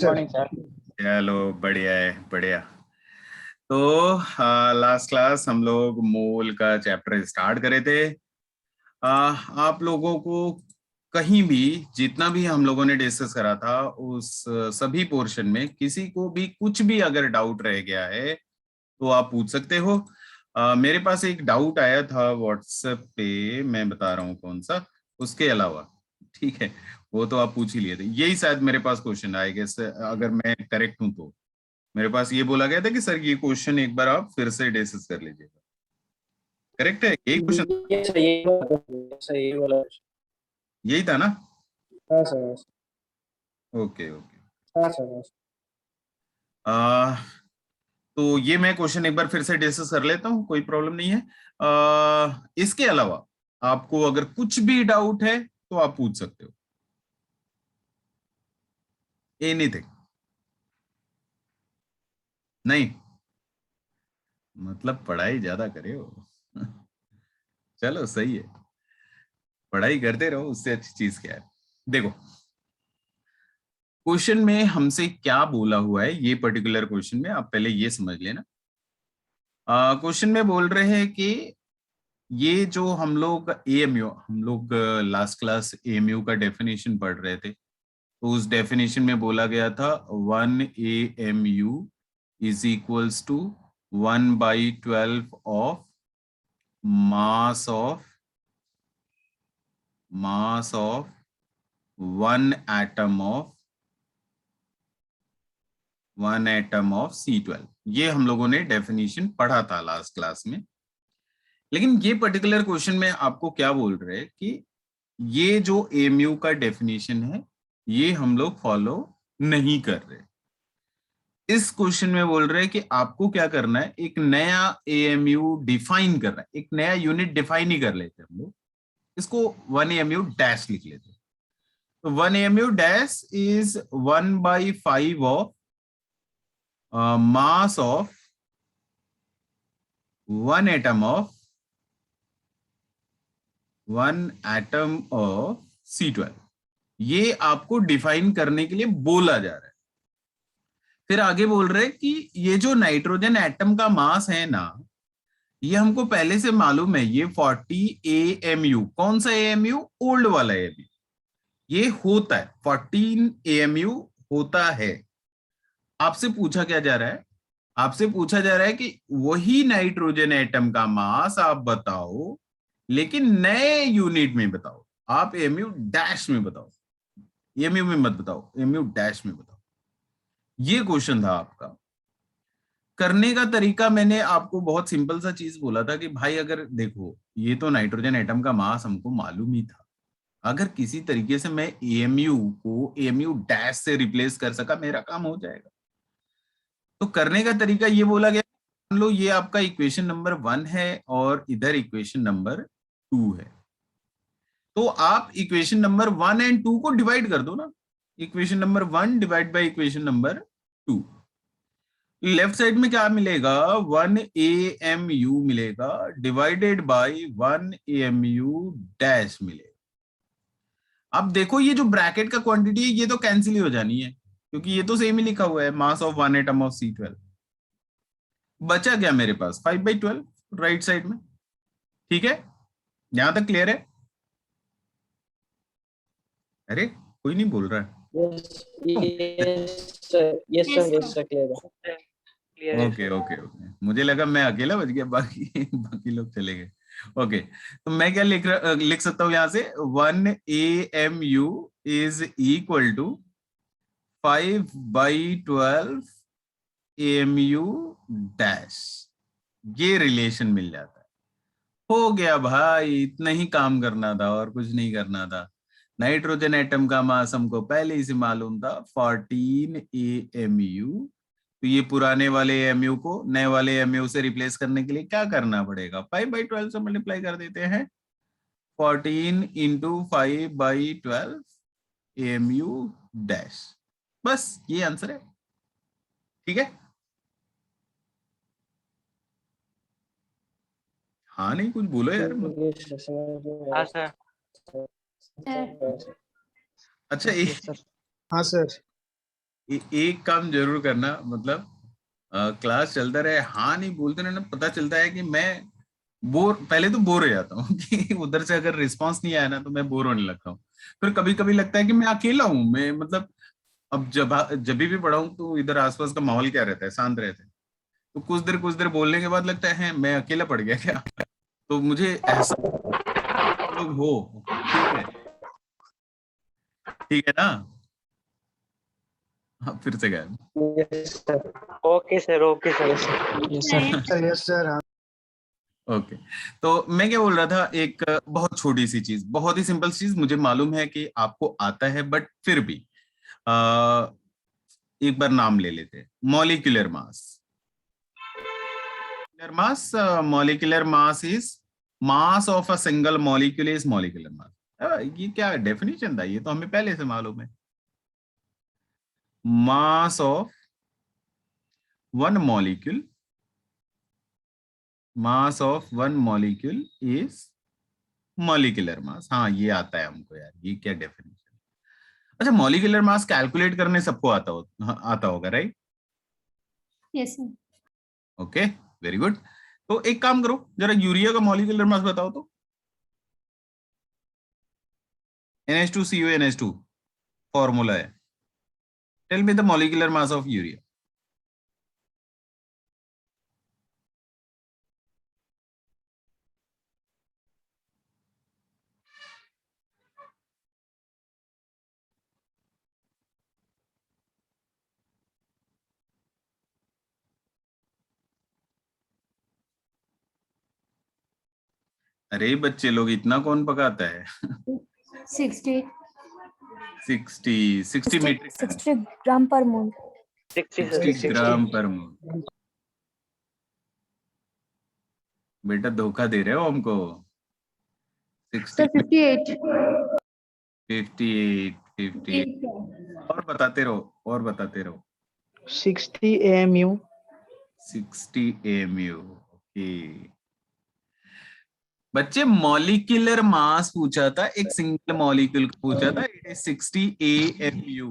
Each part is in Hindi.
सर। Morning sir. चलो बढ़िया है, बढ़िया। तो लास्ट क्लास हम लोग मोल का चैप्टर स्टार्ट करे थे। आप लोगों को कहीं भी जितना भी हम लोगों ने डिस्कस करा था उस सभी पोर्शन में किसी को भी कुछ भी अगर डाउट रह गया है तो आप पूछ सकते हो। मेरे पास एक डाउट आया था व्हाट्सएप पे, मैं बता रहा हूँ कौन सा, उसके अलावा ठीक है, वो तो आप पूछ ही लिए थे। यही शायद मेरे पास क्वेश्चन आएगा, अगर मैं करेक्ट हूं तो। मेरे पास ये बोला गया था कि सर ये क्वेश्चन एक बार आप फिर से डिस्कस कर लीजिएगा। करेक्ट है यही क्वेश्चन? ये सही बोला। यही था ना? हाँ सर। Okay okay. हाँ सर। आ, तो ये मैं क्वेश्चन एक बार फिर से डिस्कस कर लेता हूँ, कोई प्रॉब्लम नहीं है। इसके अलावा आपको अगर कुछ भी डाउट है तो आप पूछ सकते हो, एनीथिंग। नहीं मतलब पढ़ाई ज्यादा करे हो चलो सही है, पढ़ाई करते रहो, उससे अच्छी चीज क्या है। देखो क्वेश्चन में हमसे क्या बोला हुआ है, ये पर्टिकुलर क्वेश्चन में आप पहले ये समझ लेना। क्वेश्चन में बोल रहे हैं कि ये जो हम लोग एएमयू, हम लोग लास्ट क्लास एएमयू का डेफिनेशन पढ़ रहे थे, तो उस डेफिनेशन में बोला गया था 1 AMU is equals to 1/12 of mass of 1 atom of C12। ये हम लोगों ने डेफिनेशन पढ़ा था लास्ट क्लास में। लेकिन ये पर्टिकुलर क्वेश्चन में आपको क्या बोल रहे हैं कि ये जो एएमयू का डेफिनेशन है ये हम लोग फॉलो नहीं कर रहे। इस क्वेश्चन में बोल रहे हैं कि आपको क्या करना है, एक नया एएमयू डिफाइन करना है, एक नया यूनिट डिफाइन ही कर लेते हैं हम लोग, इसको 1 AMU डैश लिख लेते हैं। तो 1 AMU dash is 1/5 of mass of 1 atom of C12। ये आपको डिफाइन करने के लिए बोला जा रहा है। फिर आगे बोल रहे हैं कि ये जो नाइट्रोजन एटम का मास है ना, ये हमको पहले से मालूम है, ये 40 AMU। कौन सा AMU? ओल्ड वाला AMU। ये होता है 14 AMU होता है। आपसे पूछा क्या जा रहा है? आपसे पूछा जा रहा है कि वही नाइट्रोजन एटम का मास आप बताओ, लेकिन नए यूनिट में बताओ। आप एमयू डैश में बताओ, एमयू में मत बताओ, एमयू डैश में बताओ। ये क्वेश्चन था आपका। करने का तरीका मैंने आपको बहुत सिंपल सा चीज बोला था कि भाई अगर देखो, ये तो नाइट्रोजन एटम का मास हमको मालूम ही था, अगर किसी तरीके से मैं एमयू को एमयू डैश से रिप्लेस कर सका, मेरा काम हो जाएगा। तो करने का तरीका ये बोला गया, मान लो ये आपका इक्वेशन नंबर 1 है और इधर इक्वेशन नंबर 2 है, तो आप इक्वेशन नंबर 1 एंड 2 को डिवाइड कर दो ना। Equation number 1 divide by equation number 2। Left side में क्या मिलेगा? 1 AMU मिलेगा डिवाइडेड बाय 1 AMU डैश मिलेगा। अब देखो ये जो ब्रैकेट का क्वांटिटी है ये तो कैंसिल ही हो जानी है, क्योंकि ये तो सेम ही लिखा हुआ है, मास ऑफ 1 एटम ऑफ C12। बचा क्या मेरे पास? 5/12 राइट साइड में। ठीक है, यहां तक क्लियर है? अरे कोई नहीं बोल रहा है। यस सर क्लियर है। ओके ओके ओके, मुझे लगा मैं अकेला बच गया, बाकी बाकी लोग चले गए। ओके, तो मैं क्या लिख सकता हूं यहां से? 1 AMU is equal to 5/12 AMU dash. ये रिलेशन मिल जाता है। हो गया भाई, इतना ही काम करना था और कुछ नहीं करना था। नाइट्रोजन एटम का मास हमको पहले ही से मालूम था 14 AMU। तो ये पुराने वाले एमयू को नए वाले एमयू से रिप्लेस करने के लिए क्या करना पड़ेगा? 5/12 से मल्टीप्लाई कर देते हैं। 14 इंटू 5/12 AMU डैश। बस ये आंसर है। ठीक है, हाँ नहीं कुछ बोलो यार। हाँ सर। अच्छा, एक हाँ सर। एक काम जरूर करना, मतलब क्लास चलता रहे, हाँ नहीं बोलते रहना, पता चलता है कि मैं पहले तो बोर हो जाता हूँ कि उधर से अगर रिस्पांस नहीं आया ना तो मैं बोर होने लगता हूँ। फिर कभी कभी लगता है कि मैं अकेला हूँ, मैं मतलब अब जब भी पढ़ा हूँ तो इधर आसपास का माहौल क्या रहता है, शांत रहता है, तो कुछ देर बोलने के बाद लगता है मैं अकेला पड़ गया क्या। तो मुझे ऐसा लोग हो, ठीक है ना। हाँ, फिर से गए। Yes sir. Okay sir, okay sir. Yes sir. Sir yes sir. Okay, तो मैं क्या बोल रहा था, एक बहुत छोटी सी चीज, बहुत ही सिंपल चीज, मुझे मालूम है कि आपको आता है, बट फिर भी आ, एक बार नाम ले लेते हैं, molecular mass. Mass, molecular mass is mass of a single molecule is molecular मास। ये क्या डेफिनेशन था, ये तो हमें पहले से मालूम है। Mass of one molecule, mass of one molecule is molecular मास। हाँ ये आता है हमको यार, ये क्या डेफिनेशन। अच्छा, मॉलिक्यूलर मास कैलकुलेट करने सबको आता होगा, right? Yes sir. Okay, very good. तो एक काम करो, जरा यूरिया का मॉलिक्यूलर मास बताओ तो। NH2CuNH2 फॉर्मूला है। Tell me the molecular mass of urea. अरे बच्चे लोग, इतना कौन पकाता है? 60 60 मीट्रिक टन, 60 ग्राम पर मोल। 60 ग्राम पर मोल। बेटा धोखा दे रहे हो हमको। 60, सर 58। 58, 58। और बताते रहो, और बताते रहो। 60 AMU। 60 AMU। ओके बच्चे, मॉलिक्यूलर मास पूछा था, एक सिंगल मॉलिक्यूल का पूछा था, इट इज 60 AMU,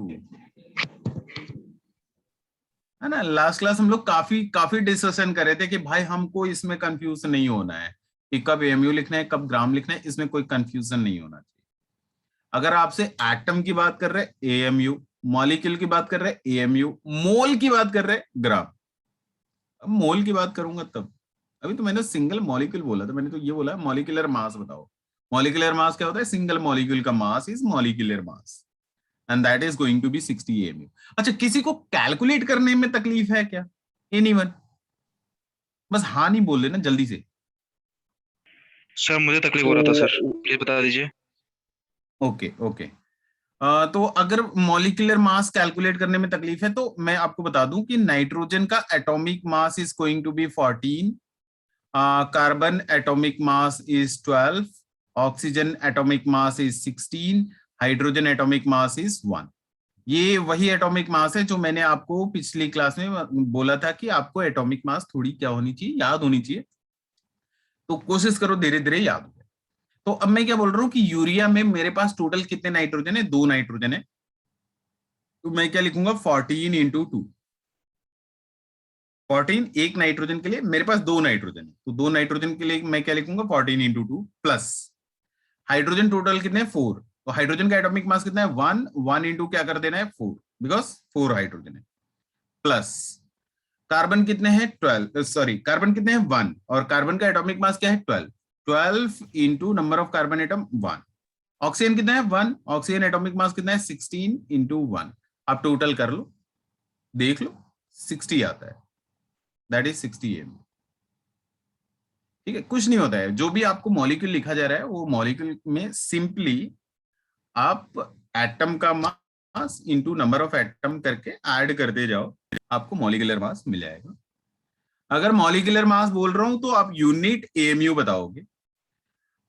है ना। लास्ट क्लास हम लोग काफी काफी डिस्कशन कर रहे थे कि भाई हमको इसमें कंफ्यूज नहीं होना है कि कब AMU लिखना है, कब ग्राम लिखना है, इसमें कोई कंफ्यूजन नहीं होना चाहिए। अगर आपसे एटम की बात कर रहे हैं AMU, मॉलिक्यूल की बात कर रहे हैं AMU, मोल की बात कर रहे हैं ग्राम। अब मोल की बात करूंगा तब, अभी तो मैंने सिंगल मॉलिक्यूल बोला था, मैंने तो ये बोला मॉलिक्यूलर मास बताओ। मॉलिक्यूलर मास क्या होता है? सिंगल मॉलिक्यूल का mass is molecular mass and that is going to be 60 AMU। अच्छा, किसी को कैलकुलेट करने में तकलीफ है क्या? एनीवन? बस हाँ नहीं बोल लेना जल्दी से। सर मुझे तकलीफ हो रहा था सर, प्लीज बता दीजिए। ओके ओके, तो अगर मॉलिक्यूलर मास कैलकुलेट करने में तकलीफ है तो मैं आपको बता दूं कि नाइट्रोजन का atomic mass is going to be 14, carbon atomic mass is 12, oxygen atomic mass is 16, hydrogen atomic mass is 1। ये वही एटॉमिक मास है जो मैंने आपको पिछली क्लास में बोला था कि आपको एटॉमिक मास थोड़ी क्या होनी चाहिए, याद होनी चाहिए, तो कोशिश करो धीरे धीरे याद हो। तो अब मैं क्या बोल रहा हूँ कि यूरिया में मेरे पास टोटल कितने नाइट्रोजन है? 2 नाइट्रोजन है, तो मैं क्या लिखूंगा? 14 इंटू 2। 14 एक नाइट्रोजन के लिए, मेरे पास 2 नाइट्रोजन है, तो 2 नाइट्रोजन के लिए मैं क्या लिखूंगा? 14 इंटू 2 प्लस हाइड्रोजन टोटल कितने हैं? 4। तो हाइड्रोजन का एटॉमिक मास कितना है? 1। 1 इंटू क्या कर देना है? 4, बिकॉज 4 हाइड्रोजन है, प्लस कार्बन कितने हैं? 12, सॉरी कार्बन कितने हैं? 1, और कार्बन का एटॉमिक मास क्या है? 12। 12 into number of carbon atom 1। Oxygen कितना है? 1। ऑक्सीजन एटॉमिक मास कितना है? 16 इंटू 1। आप टोटल कर लो, देख लो, 60 आता है, दैट इज 60 AMU। ठीक है, कुछ नहीं होता है, जो भी आपको मॉलिक्यूल लिखा जा रहा है वो मॉलिक्यूल में सिंपली आप एटम का mass into number of atom करके ऐड करते जाओ, आपको मॉलिक्यूलर मास मिल जाएगा। अगर मॉलिक्यूलर मास बोल रहा हूं तो आप यूनिट AMU बताओगे।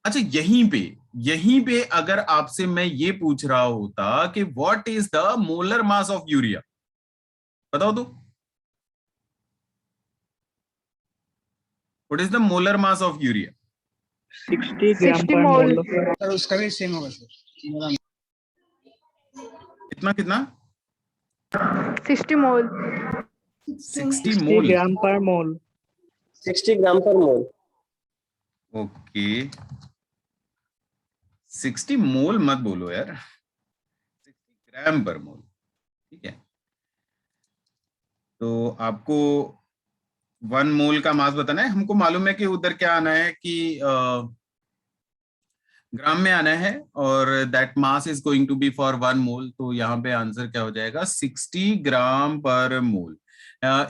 अच्छा, यहीं पे अगर आपसे मैं ये पूछ रहा होता कि what is the molar mass of urea, बताओ तो। What is the molar mass of urea? 60 ग्राम 60 पर मोल। मोल। सर उसका भी सेम होगा सर। कितना कितना? 60 mole. 60 60 मोल। ग्राम पर मोल। 60 ग्राम पर मोल। ओके 60 मोल मत बोलो यार, 60 ग्राम पर मोल। ठीक है, तो आपको 1 मोल का मास बताना है। हमको मालूम है कि उधर क्या आना है कि ग्राम में आना है, और that mass is going to be for 1 mole. तो यहाँ पे आंसर क्या हो जाएगा, 60 ग्राम पर मोल।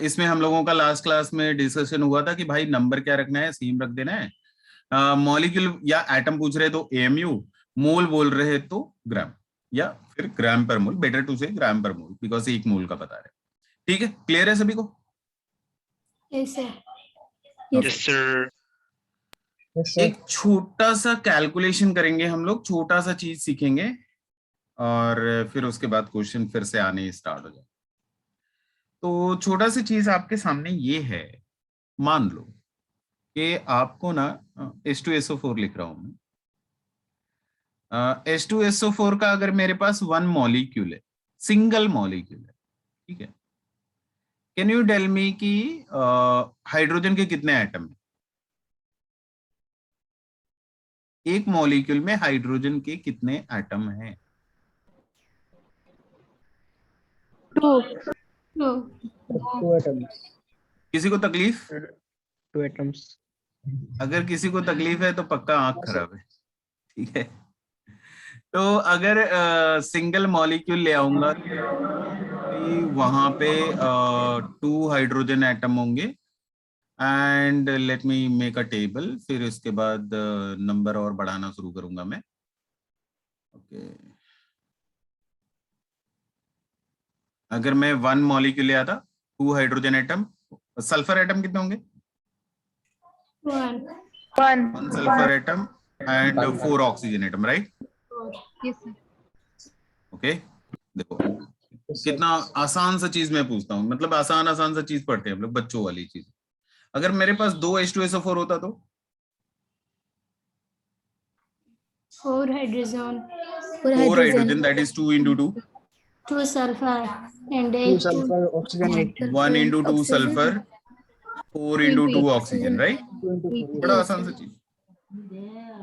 इसमें हम लोगों का लास्ट क्लास में डिस्कशन हुआ था कि भाई नंबर क्या रखना है, सेम रख देना है। मॉलिक्यूल या एटम पूछ रहे तो एमयू, मोल बोल रहे तो ग्राम, या फिर ग्राम पर मोल। बेटर टू से ग्राम पर मोल बिकॉज 1 मोल का बता रहे। ठीक है, क्लियर है सभी को? Yes, sir. Yes, sir. एक छोटा सा कैलकुलेशन करेंगे हम लोग, छोटा सा चीज सीखेंगे, और फिर उसके बाद क्वेश्चन फिर से आने स्टार्ट हो जाए। तो छोटा सी चीज आपके सामने ये है, मान लो कि आपको ना H2SO4 लिख रहा हूं मैं। H2SO4 का अगर मेरे पास 1 मॉलिक्यूल है, सिंगल मॉलिक्यूल है, ठीक है, कैन यू टेल मी कि हाइड्रोजन के कितने एटम है? एक मॉलिक्यूल में हाइड्रोजन के कितने एटम हैं? 2. 2. 2 एटम्स। किसी को तकलीफ? 2 एटम्स। अगर किसी को तकलीफ है तो पक्का आंख खराब है। ठीक है, तो अगर सिंगल मॉलिक्यूल ले आऊंगा कि वहां पे 2 हाइड्रोजन एटम होंगे, and let me make a table, फिर इसके बाद नंबर और बढ़ाना शुरू करूंगा मैं। ओके, अगर मैं 1 मॉलिक्यूल ले आता, 2 हाइड्रोजन एटम, सल्फर एटम कितने होंगे? 1. 1. Sulphur atom and 4 oxygen atom, right? Yes, sir. Okay, देखो कितना आसान सा चीज मैं पूछता हूँ, मतलब आसान आसान सा चीज पढ़ते हैं हम लोग, बच्चों वाली चीज। अगर मेरे पास 2 H2SO4 होता तो 4 hydrogen. 4 hydrogen, that is 2 into 2, 2 sulfur and 2 H2. Sulphur oxygen 8। 1 into 2 sulphur, 4 into 2 oxygen, right? 2 into 4। बड़ा आसान सा चीज।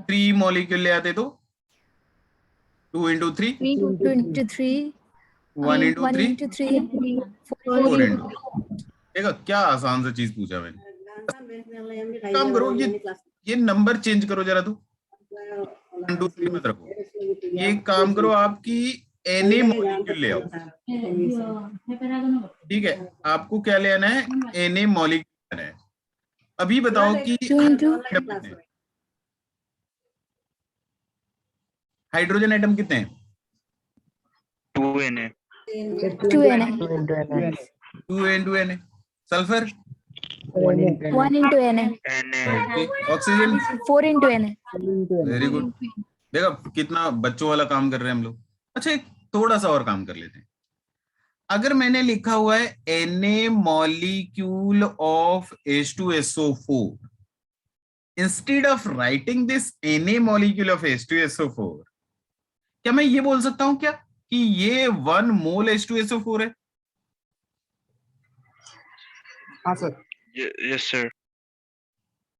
3 मॉलिक्यूल ले आते तो 2 into 3, 23. 1 into 3, 3. 4 into 3। देखो क्या आसान सा चीज पूछा मैंने। काम करो, ये नंबर चेंज करो जरा, तू 1 2 3 मत रखो। ये काम करो, आपकी Na मॉलिक्यूल ले आओ। ठीक है, आपको क्या ले आना है? Na मॉलिक्यूल है। अभी बताओ कि हाइड्रोजन एटम कितने हैं? 2 Na. 2 Na. 2 into Na। Sulphur 1 into 1 into Na. Na. Oxygen 4 into Na. Very good. देखो कितना बच्चों वाला काम कर रहे हैं हम लोग। अच्छा, एक थोड़ा सा और काम कर लेते हैं। अगर मैंने लिखा हुआ है Na molecule of H2SO4, instead of writing this Na molecule of H2SO4, क्या मैं ये बोल सकता हूं क्या कि ये 1 मोल H2SO4 है? हाँ sir. Yes, sir.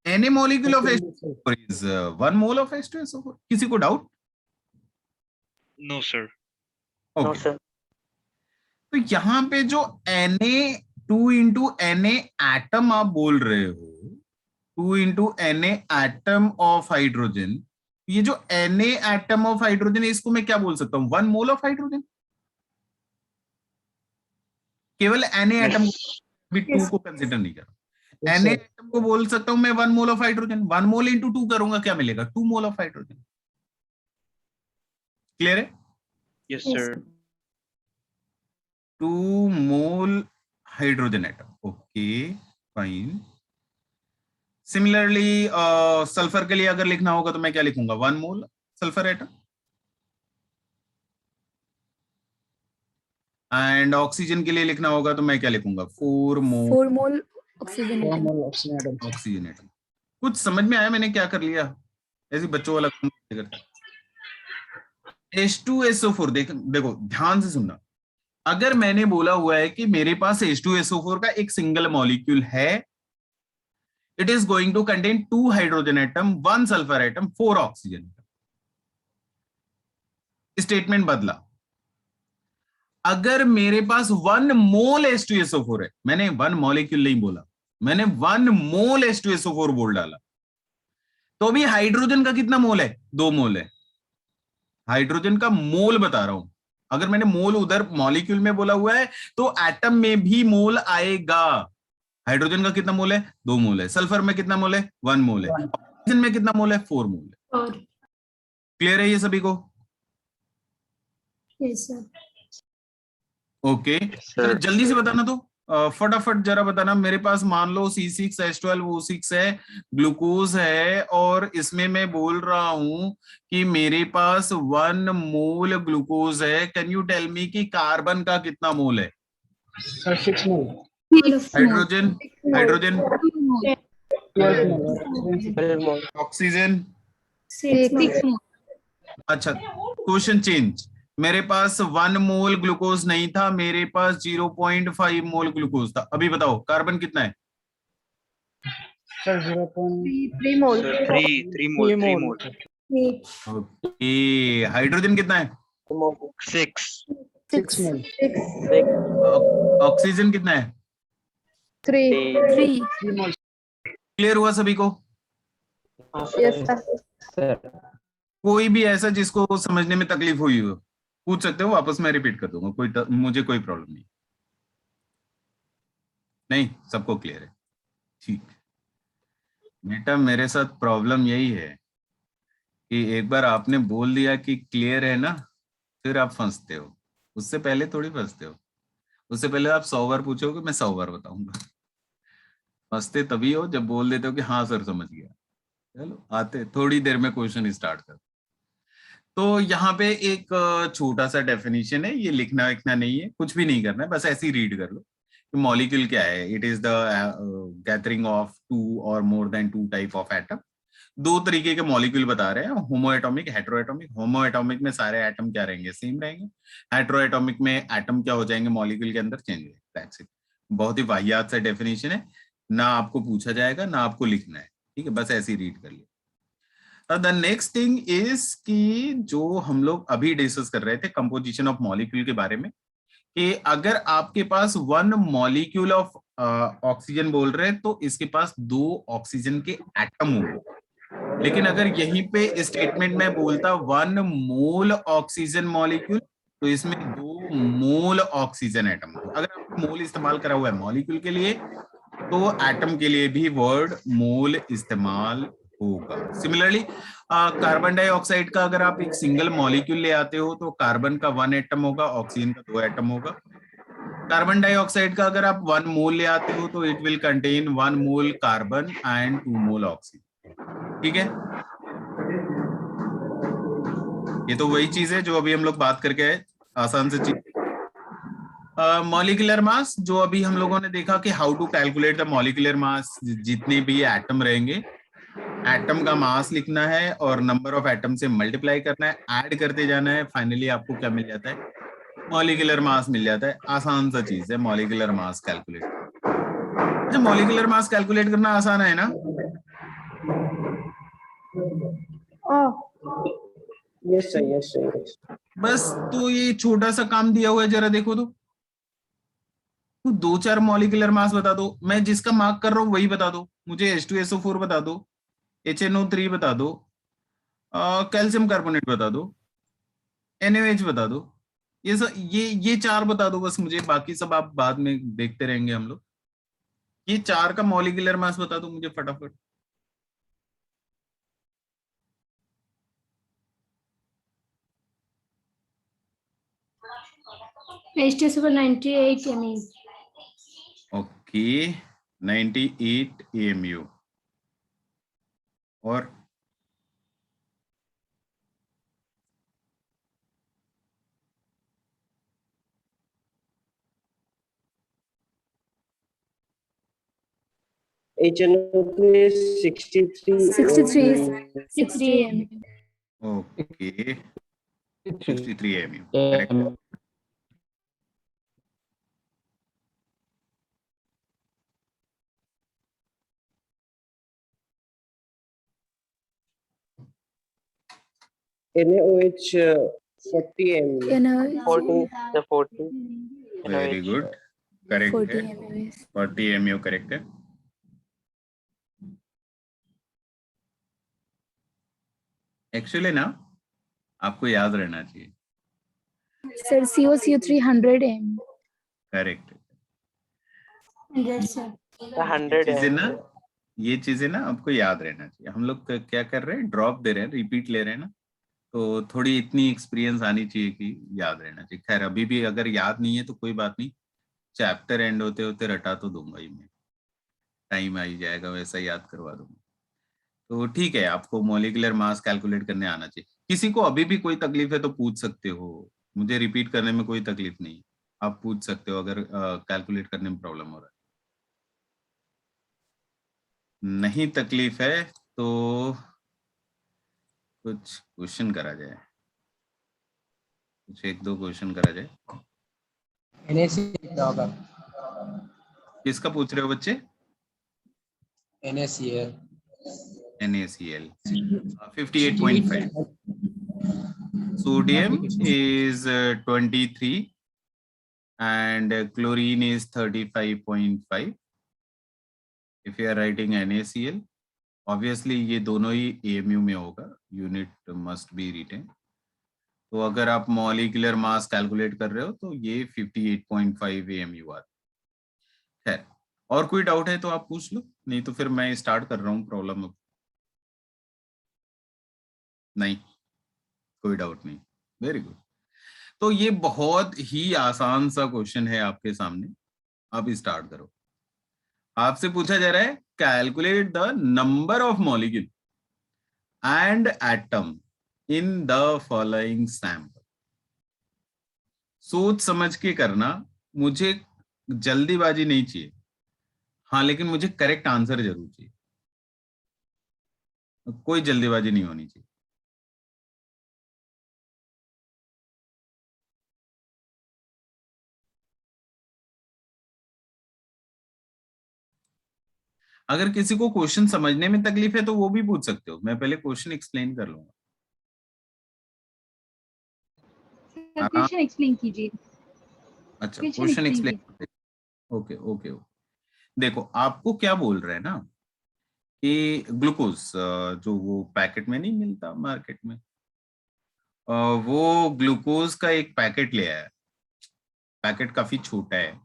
Na molecule of H2SO4 is 1 mole of H2SO4. किसी को doubt? No, sir. No okay, sir. तो यहाँ पे जो Na 2 into Na एटम आप बोल रहे हो, 2 into Na atom of hydrogen, ये जो Na एटम ऑफ हाइड्रोजन है, इसको मैं क्या बोल सकता हूँ? 1 मोल ऑफ हाइड्रोजन। केवल Na एटम भी 2 को कंसिडर नहीं कर, Na एटम को बोल सकता हूं मैं 1 mole of hydrogen. 1 mole into 2 करूंगा, क्या मिलेगा? 2 मोल ऑफ हाइड्रोजन। क्लियर है? Yes, sir. 2 मोल hydrogen atom. Okay fine. Similarly sulphur के लिए अगर लिखना होगा तो मैं क्या लिखूंगा? 1 मोल सल्फर एटम। एंड ऑक्सीजन के लिए लिखना होगा तो मैं क्या लिखूंगा? 4 मोल Oxygen. Oxygen atom. कुछ समझ में आया मैंने क्या कर लिया? ऐसे बच्चों वाला काम करता। H2SO4 देखो ध्यान से सुनना। अगर मैंने बोला हुआ है कि मेरे पास H2SO4 का एक सिंगल मॉलिक्यूल है, it is going to contain 2 hydrogen atom, 1 sulphur atom, 4 oxygen. Statement बदला। अगर मेरे पास 1 मोल H2SO4 है, मैंने 1 मॉलिक्यूल नहीं बोला, मैंने 1 मोल H2SO4 बोल डाला, तो अभी हाइड्रोजन का कितना मोल है? 2 मोल है। हाइड्रोजन का मोल बता रहा हूं। अगर मैंने मोल उधर मॉलिक्यूल में बोला हुआ है तो एटम में भी मोल आएगा। हाइड्रोजन का कितना मोल है? 2 मोल है। सल्फर में कितना मोल है? 1 मोल है। ऑक्सीजन में कितना मोल है? 4 मोल है। और क्लियर है ये सभी को? Yes sir. ओके, चलो जल्दी से बताना तो, फटाफट जरा बताना। मेरे पास मान लो C6H12O6 है, ग्लूकोज है, और इसमें मैं बोल रहा हूं कि मेरे पास 1 मोल ग्लूकोज है। कैन यू टेल मी कि कार्बन का कितना मोल है? Sir, 6 mole. Hydrogen, hydrogen, 12 mole. 12 मोल। ऑक्सीजन। 6 अच्छा, क्वेश्चन चेंज। मेरे पास 1 मोल ग्लूकोज नहीं था, मेरे पास 0.5 मोल ग्लूकोज था। अभी बताओ कार्बन कितना है? Sir, 0.3 3 mole. सर 3 मोल। ओके, हाइड्रोजन कितना है? 6 6 mole. ऑक्सीजन कितना है? 3. 3 3 mole. क्लियर हुआ सभी को? Yes, sir. कोई भी ऐसा जिसको समझने में तकलीफ हुई हो पूछ सकते हो, वापस मैं रिपीट कर दूंगा, मुझे कोई प्रॉब्लम नहीं। नहीं, सबको क्लियर है? ठीक। बेटा मेरे साथ प्रॉब्लम यही है कि एक बार आपने बोल दिया कि क्लियर है ना, फिर आप फंसते हो। उससे पहले थोड़ी फंसते हो। उससे पहले आप 100 बार पूछोगे, मैं 100 बार बताऊंगा। फंसते तभी हो जब बोल देते हो कि हाँ सर समझ गया। चलो आते थोड़ी देर में क्वेश्चन स्टार्ट कर। तो यहाँ पे एक छोटा सा डेफिनेशन है, ये लिखना विखना नहीं है, कुछ भी नहीं करना है, बस ऐसे ही रीड कर लो। मॉलिक्यूल क्या है? It is the gathering of 2 और more than 2 type of atom. 2 तरीके के मॉलिक्यूल बता रहे हैं, होमोएटॉमिक, हेटेरोएटॉमिक। होमोएटॉमिक में सारे एटम क्या रहेंगे? सेम रहेंगे। हेटेरोएटॉमिक में एटम क्या हो जाएंगे मॉलिक्यूल के अंदर? चेंज। That's it. बहुत ही वाहियात सा डेफिनेशन है, ना आपको पूछा जाएगा ना आपको लिखना है, ठीक है? बस ऐसे ही रीड कर लिया। द नेक्स्ट थिंग इज कि जो हम लोग अभी डिस्कस कर रहे थे कंपोजिशन ऑफ मॉलिक्यूल के बारे में, कि अगर आपके पास 1 मॉलिक्यूल ऑफ ऑक्सीजन बोल रहे हैं तो इसके पास 2 ऑक्सीजन के एटम होंगे। लेकिन अगर यहीं पे स्टेटमेंट में बोलता 1 मोल ऑक्सीजन मॉलिक्यूल, तो इसमें 2 मोल ऑक्सीजन एटम होंगे। अगर आपको मोल इस्तेमाल करा हुआ है मॉलिक्यूल के लिए, तो एटम के लिए भी वर्ड मोल इस्तेमाल होगा। सिमिलरली कार्बन डाइऑक्साइड का अगर आप एक सिंगल मॉलिक्यूल ले आते हो तो कार्बन का 1 एटम होगा, ऑक्सीजन का 2 एटम होगा। कार्बन डाइऑक्साइड का अगर आप 1 मोल ले आते हो तो it will contain 1 mole carbon and 2 mole oxygen. ठीक है, ये तो वही चीज है जो अभी हम लोग बात करके आए, आसान से चीज। मॉलिक्यूलर मास, जो अभी हम लोगों ने देखा कि how to calculate the molecular mass. जितने भी एटम रहेंगे, एटम का मास लिखना है और नंबर ऑफ एटम से मल्टीप्लाई करना है, ऐड करते जाना है, फाइनली आपको क्या मिल जाता है? मॉलिक्यूलर मास मिल जाता है। आसान सा चीज है मॉलिक्यूलर मास कैलकुलेट। अच्छा, मॉलिक्यूलर मास कैलकुलेट करना आसान है ना? Oh, yes sir, yes sir. बस, तो ये छोटा सा काम दिया हुआ है, जरा देखो तो 2-4 मॉलिक्यूलर मास बता दो। मैं जिसका मार्क कर रहा हूँ वही बता दो मुझे। H2SO4 बता दो, HNO3 बता दो, कैल्शियम कार्बोनेट बता दो, NaOH बता दो। ये 4 बता दो बस मुझे, बाकी सब आप बाद में देखते रहेंगे हम लोग। ये 4 का मॉलिक्यूलर मास बता दो मुझे फटाफट। H2SO4 98 MeV. Okay, 98 AMU। और HNO3 63 60 MeV. Okay, 63 AMU। Correct. NaOH 40 ml. NaOH 40. Very good, correct 40 है, MUs. 40 MU करेक्ट है। एक्चुअली ना आपको याद रहना चाहिए। Sir, COCO3 100 M. Correct. 100 sir. 100 चीजें ना, ml. ये चीजें ना आपको याद रहना चाहिए। हम लोग क्या कर रहे हैं, ड्रॉप दे रहे हैं, रिपीट ले रहे हैं ना, तो थोड़ी इतनी एक्सपीरियंस आनी चाहिए कि याद रहना चाहिए। खैर अभी भी अगर याद नहीं है तो कोई बात नहीं, चैप्टर एंड होते होते रटा तो दूंगा ही मैं, टाइम आ ही जाएगा वैसा याद करवा दूंगा। तो ठीक है, आपको मॉलिक्यूलर मास कैलकुलेट करने आना चाहिए। किसी को अभी भी कोई तकलीफ है तो पूछ सकते हो, मुझे रिपीट करने में कोई तकलीफ नहीं, आप पूछ सकते हो अगर कैलकुलेट करने में प्रॉब्लम हो रहा है। नहीं तकलीफ है तो कुछ क्वेश्चन करा जाए, कुछ एक दो क्वेश्चन करा जाए। NaCl क्या होगा? किसका पूछ रहे हो बच्चे? NaCl NaCl 58.5, sodium is 23 and chlorine is 35.5. if you are writing NaCl, obviously ये दोनों ही AMU में होगा, यूनिट मस्ट बी रिटेन। तो अगर आप मॉलिक्यूलर मास कैलकुलेट कर रहे हो तो ये 58.5 AMU आता है। खैर और कोई डाउट है तो आप पूछ लो, नहीं तो फिर मैं स्टार्ट कर रहा हूँ प्रॉब्लम। अब नहीं, कोई डाउट नहीं, वेरी गुड। तो ये बहुत ही आसान सा क्वेश्चन है आपके सामने, आप स्टार्ट करो। आपसे पूछा जा रहा है calculate the number of molecule and atom in the following sample. सोच समझ के करना, मुझे जल्दीबाजी नहीं चाहिए, हाँ लेकिन मुझे करेक्ट आंसर जरूर चाहिए, कोई जल्दीबाजी नहीं होनी चाहिए। अगर किसी को क्वेश्चन समझने में तकलीफ है तो वो भी पूछ सकते हो, मैं पहले क्वेश्चन एक्सप्लेन कर लूंगा। क्वेश्चन एक्सप्लेन कीजिए। अच्छा Question question explain explain, okay okay okay. देखो आपको क्या बोल रहे हैं ना कि ग्लूकोज जो वो पैकेट में नहीं मिलता मार्केट में, वो ग्लूकोज का एक पैकेट ले आया, पैकेट काफी छोटा है,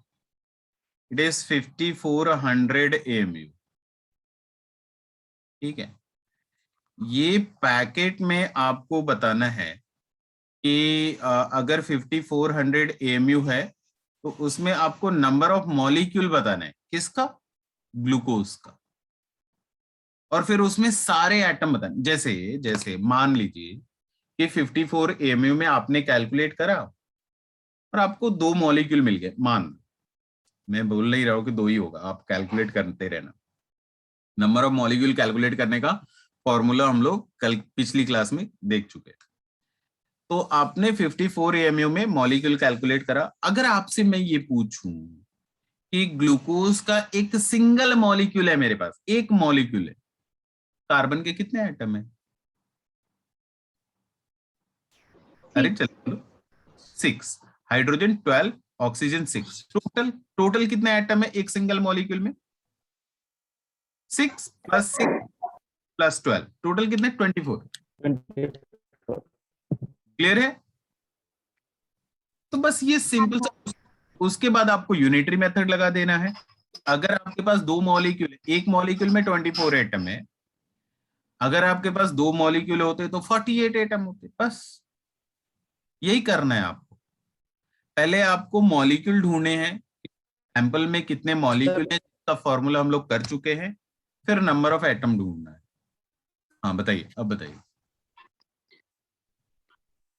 इट इज 5400 AMU। ठीक है, ये पैकेट में आपको बताना है कि अगर 5400 AMU है तो उसमें आपको नंबर ऑफ मॉलिक्यूल बताना है, किसका? ग्लूकोज का। और फिर उसमें सारे एटम बताने, जैसे जैसे मान लीजिए कि 54 AMU में आपने कैलकुलेट करा और आपको 2 मॉलिक्यूल मिल गए, मैं बोल नहीं रहा हूं कि 2 ही होगा, आप कैलकुलेट करते रहना। नंबर ऑफ मॉलिक्यूल कैलकुलेट करने का फॉर्मूला हम लोग कल पिछली क्लास में देख चुके हैं। तो आपने 54 AMU में मॉलिक्यूल कैलकुलेट करा। अगर आपसे मैं ये पूछूं कि ग्लूकोज का एक सिंगल मॉलिक्यूल है, मेरे पास एक मॉलिक्यूल है, कार्बन के कितने एटम है? अरे चलो 6, हाइड्रोजन 12, ऑक्सीजन 6, टोटल कितने एटम है एक सिंगल मॉलिक्यूल में? 6 + 6 + 12, टोटल कितने? 24। क्लियर है? तो बस ये सिंपल सा, उसके बाद आपको यूनिटरी मेथड लगा देना है। अगर आपके पास 2 मॉलिक्यूल है, एक मॉलिक्यूल में 24 एटम है, अगर आपके पास 2 मॉलिक्यूल होते तो 48 एटम होते। बस यही करना है आपको। पहले आपको मॉलिक्यूल ढूंढने हैं, सैंपल में कितने मॉलिक्यूल है इसका फॉर्मूला हम लोग कर चुके हैं, फिर नंबर ऑफ एटम ढूंढना है। हाँ बताइए, अब बताइए।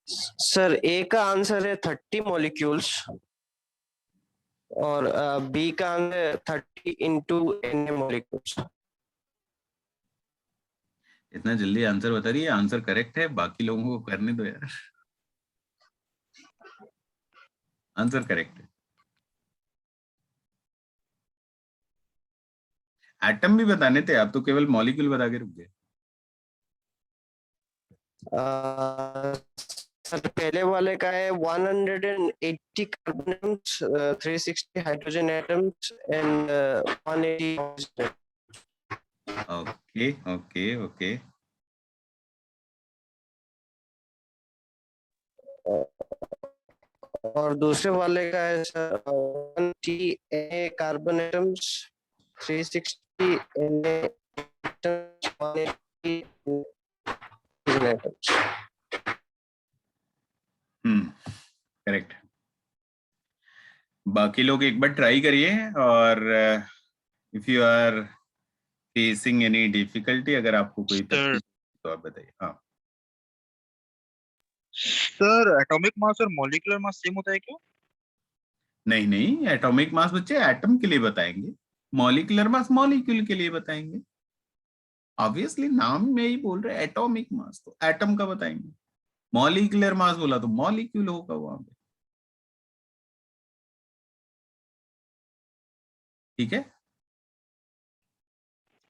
सर ए का आंसर है 30 मॉलिक्यूल्स और बी का आंसर 30 × Na मॉलिक्यूल्स। इतना जल्दी आंसर बता रही है, आंसर करेक्ट है, बाकी लोगों को करने दो यार। आंसर करेक्ट है। एटम भी बताने थे, आप तो केवल मॉलिक्यूल बता के रुक गए। सर पहले वाले का है 180 carbon atoms, 360 hydrogen atoms and 180 oxygen. Okay okay okay, और दूसरे वाले का है sir 120 carbon atoms, 360 atoms, 180 oxygen atoms. Correct. बाकी लोग एक बार ट्राई करिए, और if you are facing any difficulty, अगर आपको कोई Sir. तकलीफ तो आप बताइए। हाँ सर एटॉमिक मास और मॉलिक्यूलर मास सेम होता है क्या? नहीं नहीं, एटॉमिक मास बच्चे एटम के लिए बताएंगे, मॉलिक्यूलर मास मॉलिक्यूल के लिए बताएंगे। ऑब्वियसली नाम में ही बोल रहे एटॉमिक मास, तो एटम का बताएंगे। मॉलिक्यूलर मास बोला तो मॉलिक्यूल होगा वहां पे। ठीक है,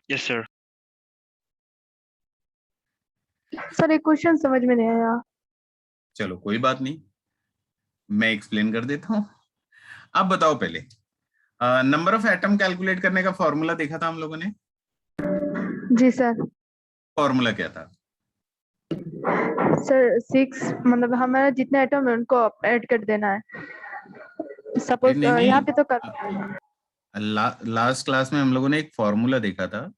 यस सर। सर एक क्वेश्चन समझ में नहीं आया। चलो कोई बात नहीं, मैं एक्सप्लेन कर देता हूँ। आप बताओ पहले, नंबर ऑफ एटम कैलकुलेट करने का फॉर्मूला देखा था हम लोगों ने। जी सर। फॉर्मूला क्या था? सर 6 मतलब हमारा जितने एटम है उनको ऐड कर देना है। सपोज नहीं नहीं, यहाँ पे तो कर लास्ट क्लास में हम लोगों ने एक फॉर्मूला देखा था,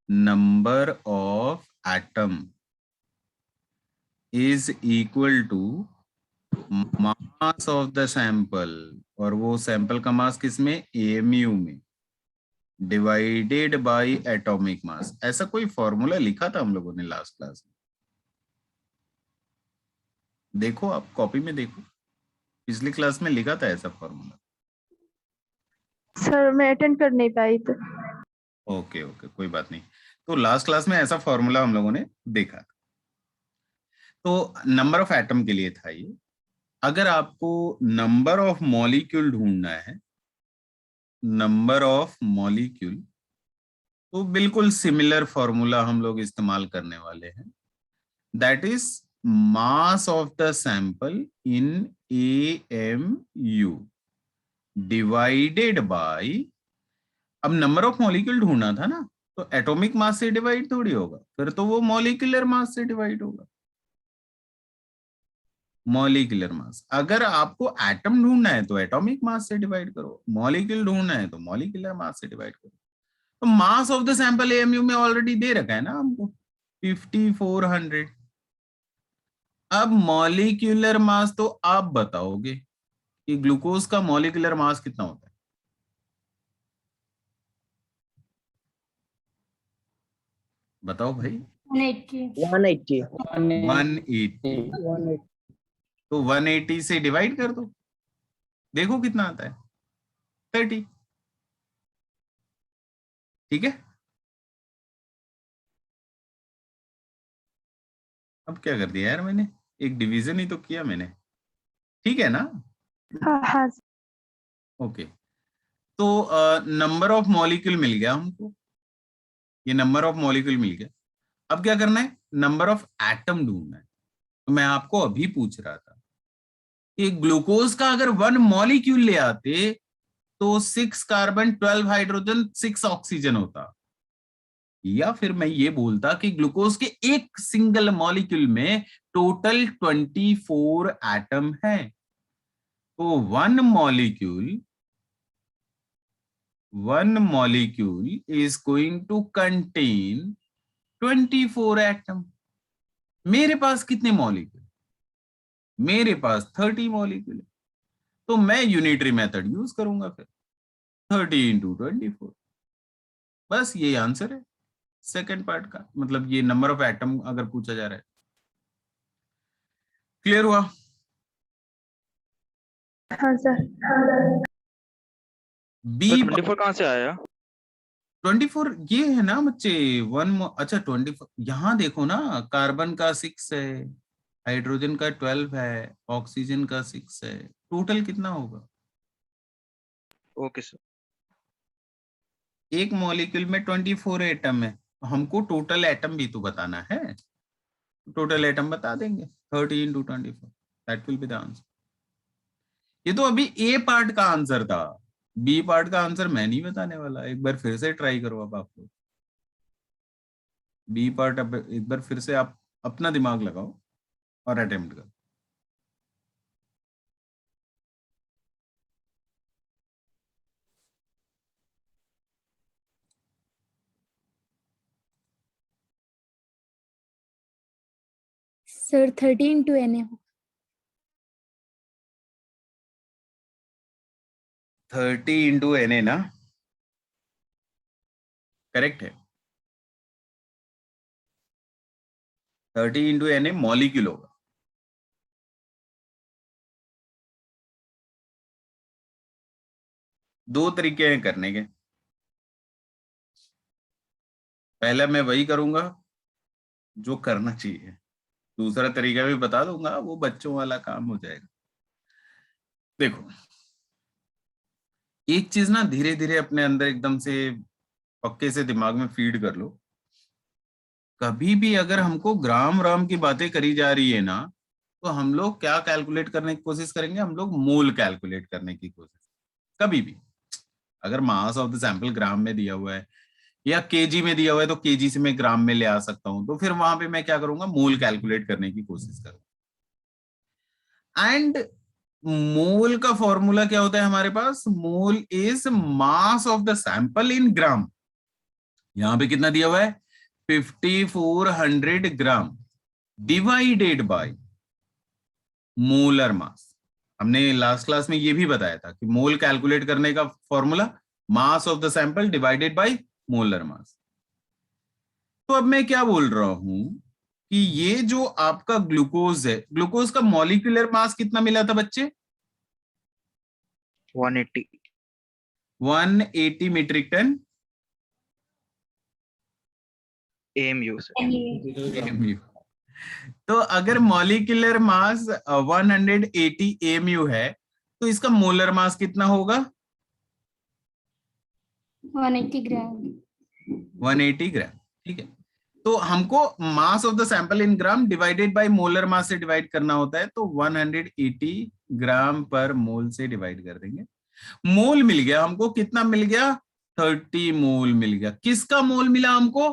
number of atom is equal to mass of the sample, और वो सैंपल का मास किसमें? एएमयू में, डिवाइडेड बाय एटॉमिक मास। ऐसा कोई फॉर्मूला लिखा था हम लोगों ने लास्ट क्लास में। देखो आप कॉपी में देखो, पिछली क्लास में लिखा था ऐसा फॉर्मूला। सर मैं अटेंड कर नहीं पाई तो। ओके ओके, कोई बात नहीं। तो लास्ट क्लास में ऐसा फॉर्मूला हम लोगों ने देखा था। तो नंबर ऑफ एटम के लिए था ये। अगर आपको नंबर ऑफ मॉलिक्यूल ढूंढना है, नंबर ऑफ मॉलिक्यूल, तो बिल्कुल सिमिलर फॉर्मूला हम लोग इस्तेमाल करने वाले हैं। That is mass of the sample in AMU divided by, अब नंबर ऑफ मॉलिक्यूल ढूंढना था ना, तो एटॉमिक मास से डिवाइड थोड़ी होगा, फिर तो वो मॉलिक्यूलर मास से डिवाइड होगा। मॉलिक्यूलर मास, अगर आपको एटम ढूंढना है तो एटॉमिक मास से डिवाइड करो, मॉलिक्यूल ढूंढना है तो मॉलिक्यूलर मास से डिवाइड करो। तो मास ऑफ द सैंपल AMU में ऑलरेडी दे रखा है ना हमको, 5400। अब मॉलिक्यूलर मास तो आप बताओगे कि ग्लूकोज का मॉलिक्यूलर मास कितना होता है? बताओ भाई। 180. 180। 180, 180. तो 180 से डिवाइड कर दो, देखो कितना आता है, 30। ठीक है, अब क्या कर दिया यार मैंने, एक डिवीजन ही तो किया मैंने। ठीक है ना? हाँ हाँ ओके, तो नंबर ऑफ मॉलिक्यूल मिल गया हमको, ये नंबर ऑफ मॉलिक्यूल मिल गया। अब क्या करना है? नंबर ऑफ एटम ढूंढना है। तो मैं आपको अभी पूछ रहा था कि ग्लूकोज का अगर 1 मॉलिक्यूल ले आते तो 6 कार्बन 12 हाइड्रोजन 6 ऑक्सीजन होता, या फिर मैं ये बोलता कि ग्लूकोज के एक सिंगल मॉलिक्यूल में टोटल 24 एटम है। तो 1 molecule is going to contain 24 atom. मेरे पास कितने मॉलिक्यूल? मेरे पास 30 मॉलिक्यूल है, तो मैं यूनिटरी मेथड यूज करूंगा फिर, 30 × 24। बस ये आंसर है सेकंड पार्ट का, मतलब ये नंबर ऑफ एटम अगर पूछा जा रहा है। क्लियर हुआ? हाँ सर। बी 24 कहाँ से आया? 24 ये है ना बच्चे, अच्छा 24 यहाँ देखो ना, कार्बन का 6 है, हाइड्रोजन का 12 है, ऑक्सीजन का 6 है, टोटल कितना होगा? Okay sir. एक मॉलिक्यूल में 24 एटम है, हमको टोटल एटम भी तो बताना है। टोटल एटम बता देंगे 30 into 24, that will be the answer. ये तो अभी ए पार्ट का आंसर था, बी पार्ट का आंसर मैं नहीं बताने वाला। एक बार फिर से ट्राई करो अब आप लोग बी पार्ट, अब एक बार फिर से आप अपना दिमाग लगाओ और अटेम्प्ट करो। Sir 30 into Na 30 into Na ना, करेक्ट है। 30 into Na मॉलिक्यूल होगा। दो तरीके हैं करने के, पहला मैं वही करूंगा जो करना चाहिए, दूसरा तरीका भी बता दूंगा, वो बच्चों वाला काम हो जाएगा। देखो एक चीज ना धीरे धीरे अपने अंदर एकदम से पक्के से दिमाग में फीड कर लो। कभी भी अगर हमको ग्राम राम की बातें करी जा रही है ना, तो हम लोग क्या कैलकुलेट करने की कोशिश करेंगे, हम लोग मोल कैलकुलेट करने की कोशिश। कभी भी अगर मास ऑफ द सैंपल ग्राम में दिया हुआ है या केजी में दिया हुआ है, तो केजी से मैं ग्राम में ले आ सकता हूं, तो फिर वहां पे मैं क्या करूंगा, मोल कैलकुलेट करने की कोशिश करूंगा। एंड मोल का फॉर्मूला क्या होता है हमारे पास, mole is mass of the sample in gram. यहां पे कितना दिया हुआ है, 5400 gram divided by molar mass. हमने लास्ट क्लास में ये भी बताया था कि मोल कैलकुलेट करने का formula mass of the sample divided by molar मास। तो अब मैं क्या बोल रहा हूं कि ये जो आपका ग्लूकोज है, ग्लूकोज का मॉलिक्यूलर मास कितना मिला था बच्चे, 180 180 metric ton AMU sir. AMU। तो अगर मॉलिक्यूलर मास 180 AMU है, तो इसका मोलर मास कितना होगा, 180 ग्राम। 180 ग्राम। ठीक है, तो हमको मास of the sample in gram divided by molar मास से डिवाइड करना होता है, तो 180 ग्राम पर मोल से डिवाइड कर देंगे। मोल मिल गया हमको, कितना मिल गया, 30 मोल मिल गया। किसका मोल मिला हमको,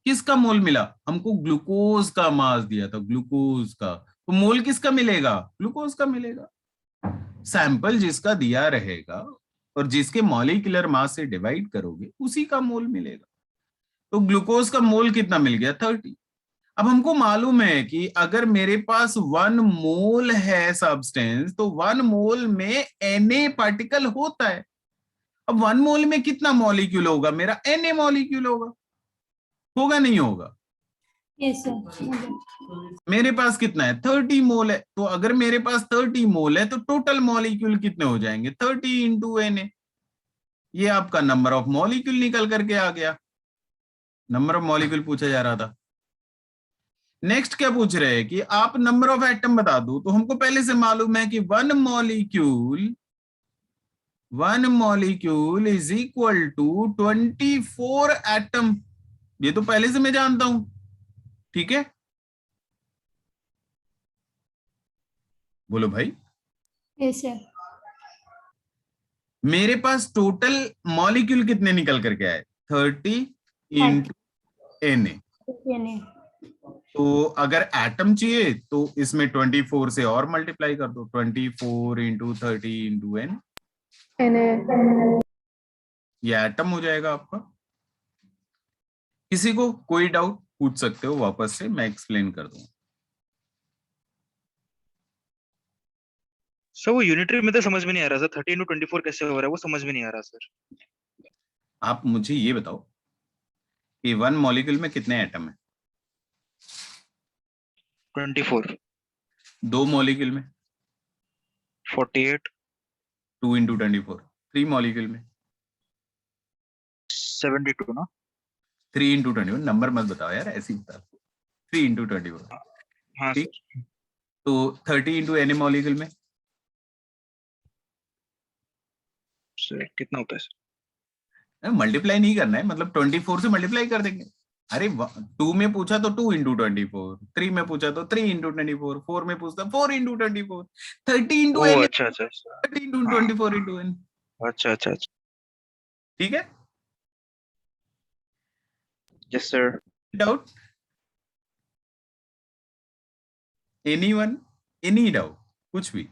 किसका मोल मिला हमको, ग्लूकोज का मास दिया था, ग्लूकोज का। तो मोल किसका मिलेगा, ग्लूकोज का मिलेगा। सैंपल जिसका दिया रहेगा और जिसके मॉलिक्यूलर मास से डिवाइड करोगे उसी का मोल मिलेगा। तो ग्लूकोज का मोल कितना मिल गया, 30। अब हमको मालूम है कि अगर मेरे पास 1 मोल है सब्सटेंस, तो 1 मोल में Na पार्टिकल होता है। अब 1 मोल में कितना मॉलिक्यूल होगा, मेरा Na मॉलिक्यूल होगा नहीं होगा, यस सर। मेरे पास कितना है, 30 मोल है। तो अगर मेरे पास 30 मोल है, तो टोटल मॉलिक्यूल कितने हो जाएंगे, 30 इंटू Na। ये आपका नंबर ऑफ मॉलिक्यूल निकल करके आ गया। नंबर ऑफ मॉलिक्यूल पूछा जा रहा था। नेक्स्ट क्या पूछ रहे हैं कि आप नंबर ऑफ एटम बता दो, तो हमको पहले से मालूम है कि 1 molecule is equal to 24 atom. ये तो पहले से मैं जानता हूं, ठीक है, बोलो भाई। Yes sir. मेरे पास टोटल मॉलिक्यूल कितने निकल करके आए, 30 इंटू Na। Na। तो अगर एटम चाहिए तो इसमें 24 से और मल्टीप्लाई कर दो, 24 इंटू 30 इंटू N, ये एटम हो जाएगा आपका। किसी को कोई डाउट पूछ सकते हो, वापस से मैं एक्सप्लेन कर दूंगा। सर वो यूनिटरी में तो समझ में नहीं आ रहा सर, 30 into 24 कैसे हो रहा है वो समझ में नहीं आ रहा सर। आप मुझे ये बताओ कि 1 मॉलिक्यूल में कितने एटम है, 24 2 मॉलिक्यूल में 48 2 इंटू 24, 3 मॉलिक्यूल में 72 ना। 3 इंटू 24, नंबर मत बताओ यार, ऐसे ही बताओ, 3 इंटू 24। हाँ ठीक, सर। तो 30 इंटू Na मॉलिक्यूल में सर कितना होता है सर, मल्टीप्लाई नहीं करना है, मतलब 24 से मल्टीप्लाई कर देंगे। अरे 2 में पूछा तो 2 इंटू 24, 3 में पूछा तो 3 इंटू 24, 4 में पूछता 4 इंटू 24, 30 इंटू ओ एन, अच्छा अच्छा अच्छा 30 इंटू 24 इंटू एन। अच्छा अच्छा अच्छा। ठीक है, yes sir. Doubt? Anyone, any doubt, कुछ भी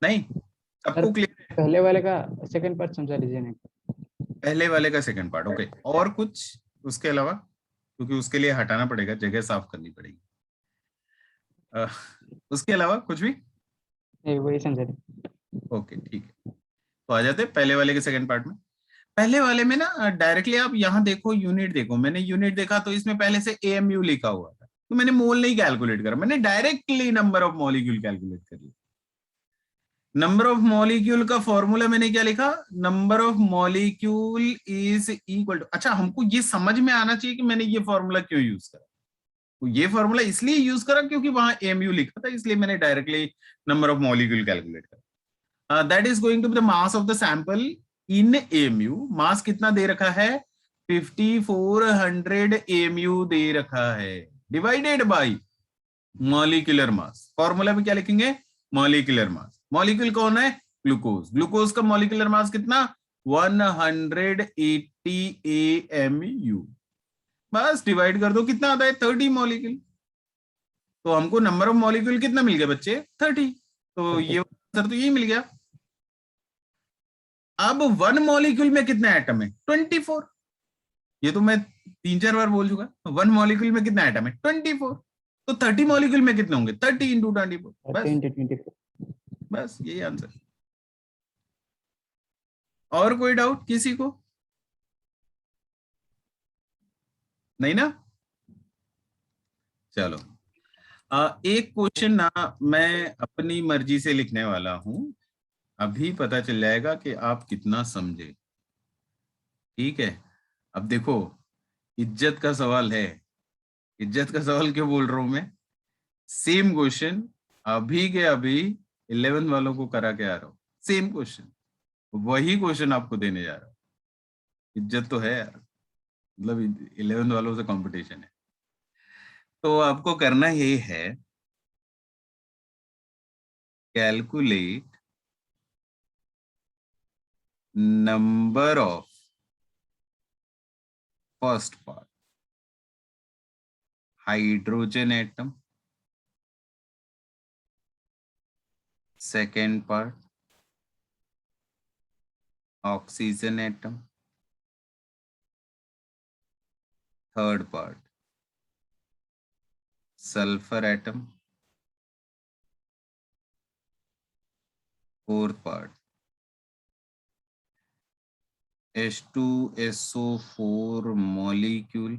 नहीं? सबको क्लियर है? पहले वाले का सेकंड पार्ट समझा लीजिए ना। पहले वाले का सेकंड पार्ट, ओके। और कुछ उसके अलावा? क्योंकि उसके लिए हटाना पड़ेगा, जगह साफ करनी पड़ेगी। उसके अलावा कुछ भी? नहीं, वही समझा लीजिए। ओके ठीक है, तो आ जाते हैं पहले वाले के सेकंड पार्ट में। पहले वाले में ना डायरेक्टली आप यहाँ देखो, यूनिट देखो। मैंने यूनिट देखा तो इसमें पहले से एएमयू लिखा हुआ था, तो मैंने मोल नहीं कैलकुलेट करा, मैंने directly number of molecule calculate कर लिया। नंबर ऑफ मॉलिक्यूल का फॉर्मूला मैंने क्या लिखा? Number of molecule is equal to, अच्छा हमको ये समझ में आना चाहिए कि मैंने ये फॉर्मूला क्यों यूज करा। तो ये फॉर्मूला इसलिए यूज करा क्योंकि वहां एमयू लिखा था, इसलिए मैंने directly number of molecule calculate करा। That is going to be the mass of the sample in amu. Mass कितना दे रखा है? 5400 एमयू दे रखा है, divided by molecular mass. Formula में क्या लिखेंगे? Molecular mass. मॉलिक्यूल कौन है? ग्लूकोज। ग्लूकोज का मॉलिक्यूलर मास कितना? 180 AMU। बस डिवाइड कर दो, कितना आता है? 30 मॉलिक्यूल। तो हमको नंबर ऑफ मॉलिक्यूल कितना मिल गया बच्चे? 30। तो ये आंसर तो यही मिल गया। अब 1 मॉलिक्यूल में कितने एटम है? 24। ये तो मैं 3-4 बार बोल चुका। 1 मॉलिक्यूल में कितना एटम है? 24। तो 30 मॉलिक्यूल में कितने होंगे? 30 इंटू 24। बस 10 to 24। बस यही आंसर। और कोई डाउट किसी को? नहीं ना? चलो, एक क्वेश्चन ना मैं अपनी मर्जी से लिखने वाला हूं, अभी पता चल जाएगा कि आप कितना समझे। ठीक है, अब देखो, इज्जत का सवाल है। इज्जत का सवाल क्यों बोल रहा हूं मैं? सेम क्वेश्चन अभी के अभी 11 वालों को करा के आ रहा हूं, सेम क्वेश्चन, वही क्वेश्चन आपको देने जा रहा हूं। इज्जत तो है यार, मतलब 11 वालों से कंपटीशन है। तो आपको करना ये है, calculate number of first part hydrogen atom, second part oxygen atom, third part sulphur atom, fourth part H2SO4 molecule,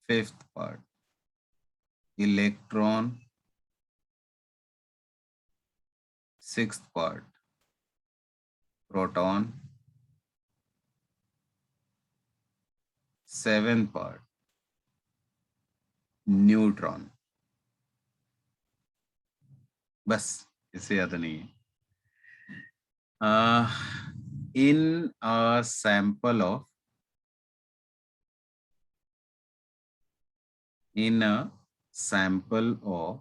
fifth part electron, sixth part proton, seventh part neutron. बस, इससे ज्यादा नहीं है। In a sample of in a sample of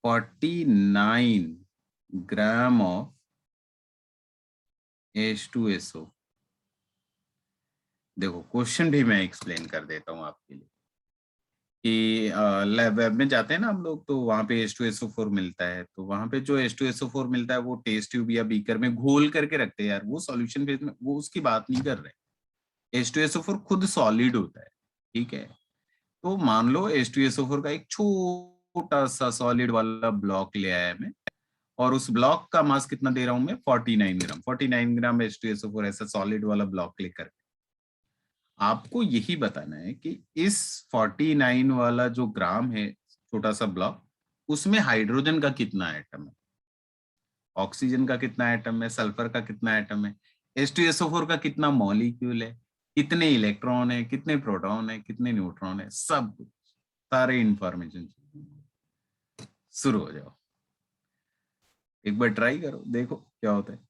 49 gram of H2SO। देखो, क्वेश्चन भी मैं एक्सप्लेन कर देता हूं आपके लिए कि लैब वेब में जाते हैं ना हम लोग, तो वहां पे H2SO4 मिलता है। तो वहां पे जो H2SO4 मिलता है वो टेस्ट ट्यूब या बीकर में घोल करके रखते हैं यार, वो सॉल्यूशन फेज में, वो उसकी बात नहीं कर रहे। H2SO4 खुद सॉलिड होता है, ठीक है। तो मान लो H2SO4 का एक छोटा सा सॉलिड वाला ब्लॉक ले आया मैं, और उस ब्लॉक का मास कितना दे रहा हूं मैं? 49 ग्राम। 49 ग्राम H2SO4 ऐसा सॉलिड वाला ब्लॉक लेकर आपको यही बताना है कि इस 49 वाला जो ग्राम है, छोटा सा ब्लॉक, उसमें हाइड्रोजन का कितना एटम है, ऑक्सीजन का कितना एटम है, सल्फर का कितना एटम है, H2SO4 का कितना मॉलिक्यूल है, कितने इलेक्ट्रॉन है, कितने प्रोटॉन है, कितने न्यूट्रॉन है, सब कुछ, सारे इंफॉर्मेशन। शुरू हो जाओ। एक बार ट्राई करो, देखो क्या होता है।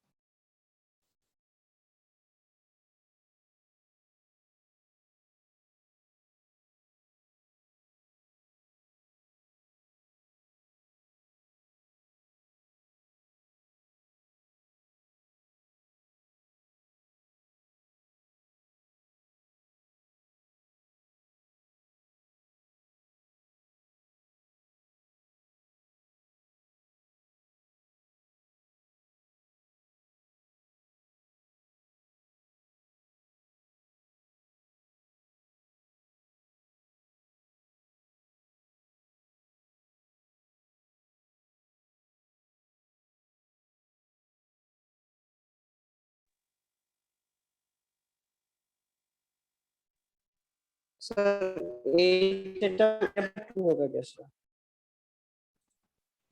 सर एच एटम होगा क्या सर?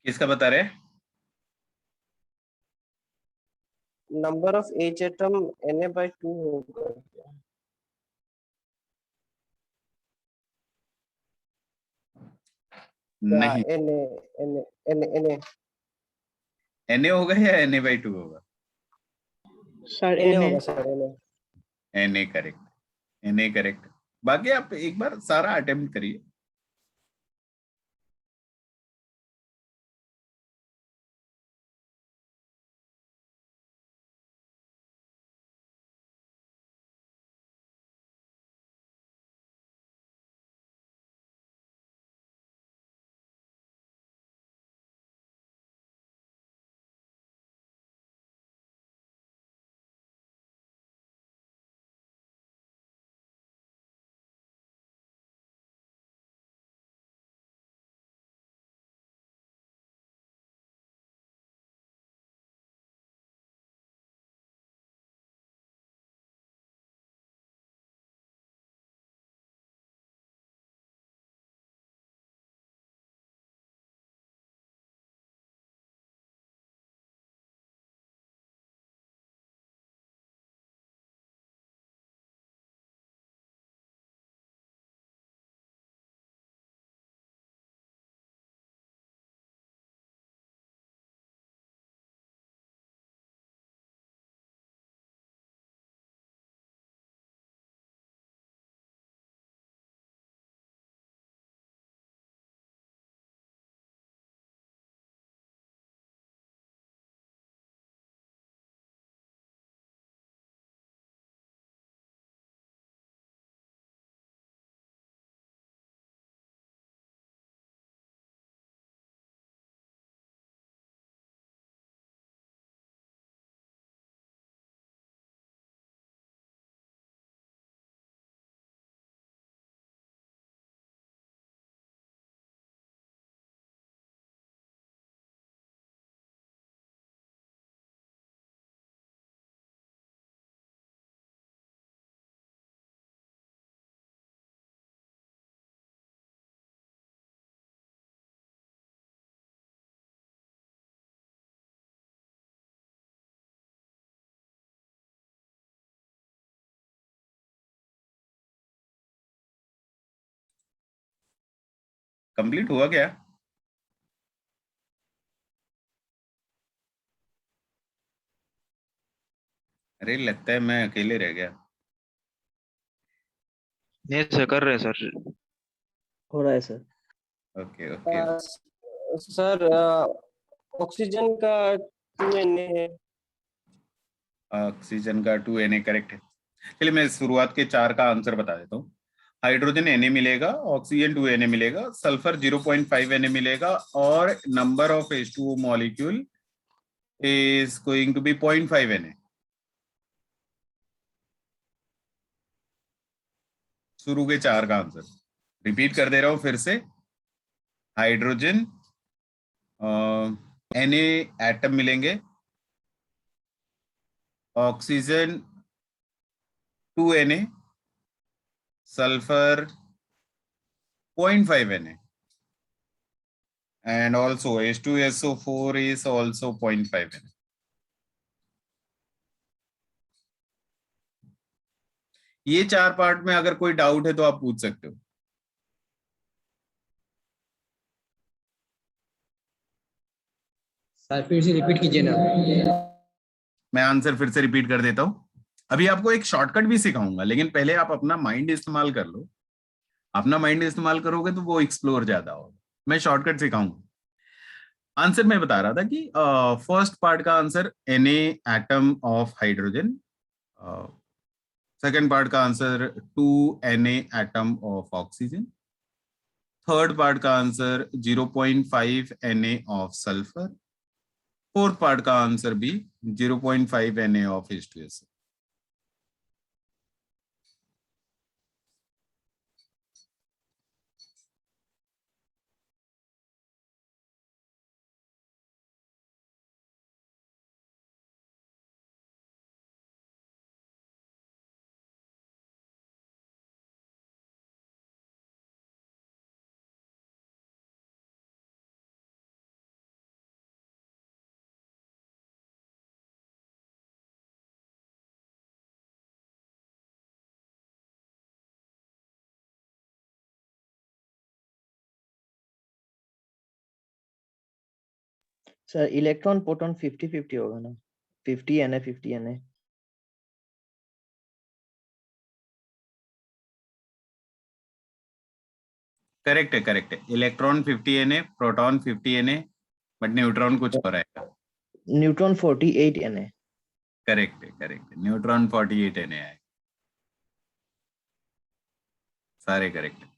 किसका बता रहे? Number of H atom Na/2 होगा क्या? या नहीं, Na Na होगा या Na/2 होगा? सर Na Na होगा sir, Na। Na correct, Na correct. बाकी आप एक बार सारा अटेम्प्ट करिए। कंप्लीट हुआ क्या? अरे लगता है मैं अकेले रह गया। नहीं सर, कर रहे हैं सर। हो रहा है sir. Okay okay. Sir oxygen का 2Na है। ऑक्सीजन का 2Na करेक्ट है। चलिए मैं शुरुआत के 4 का आंसर बता देता हूँ। हाइड्रोजन Na मिलेगा, ऑक्सीजन 2Na मिलेगा, सल्फर 0.5 Na मिलेगा, और number of H2O molecule is going to be 0.5 Na। शुरू के 4 का आंसर रिपीट कर दे रहा हूं फिर से। हाइड्रोजन Na एटम मिलेंगे, oxygen 2Na, sulphur 0.5 Na, and also H2SO4 is also 0.5 Na। ये 4 पार्ट में अगर कोई डाउट है तो आप पूछ सकते हो। सर फिर से रिपीट कीजिए ना। मैं आंसर फिर से रिपीट कर देता हूँ। अभी आपको एक शॉर्टकट भी सिखाऊंगा, लेकिन पहले आप अपना माइंड इस्तेमाल कर लो। अपना माइंड इस्तेमाल करोगे तो वो एक्सप्लोर ज्यादा होगा। मैं शॉर्टकट सिखाऊंगा। आंसर मैं बता रहा था कि फर्स्ट पार्ट का answer Na atom of hydrogen, second part का answer 2Na atom of oxygen, third part का answer 0.5 Na of sulphur, fourth part का आंसर भी 0.5 Na of H2SO। Sir electron proton 50-50 होगा ना, 50 Na 50 Na। करेक्ट है, करेक्ट है। Electron 50 Na, proton 50 Na, but neutron कुछ और आएगा। Neutron 48 Na। करेक्ट है, करेक्ट है। न्यूट्रॉन 48 Na आए, सारे करेक्ट है।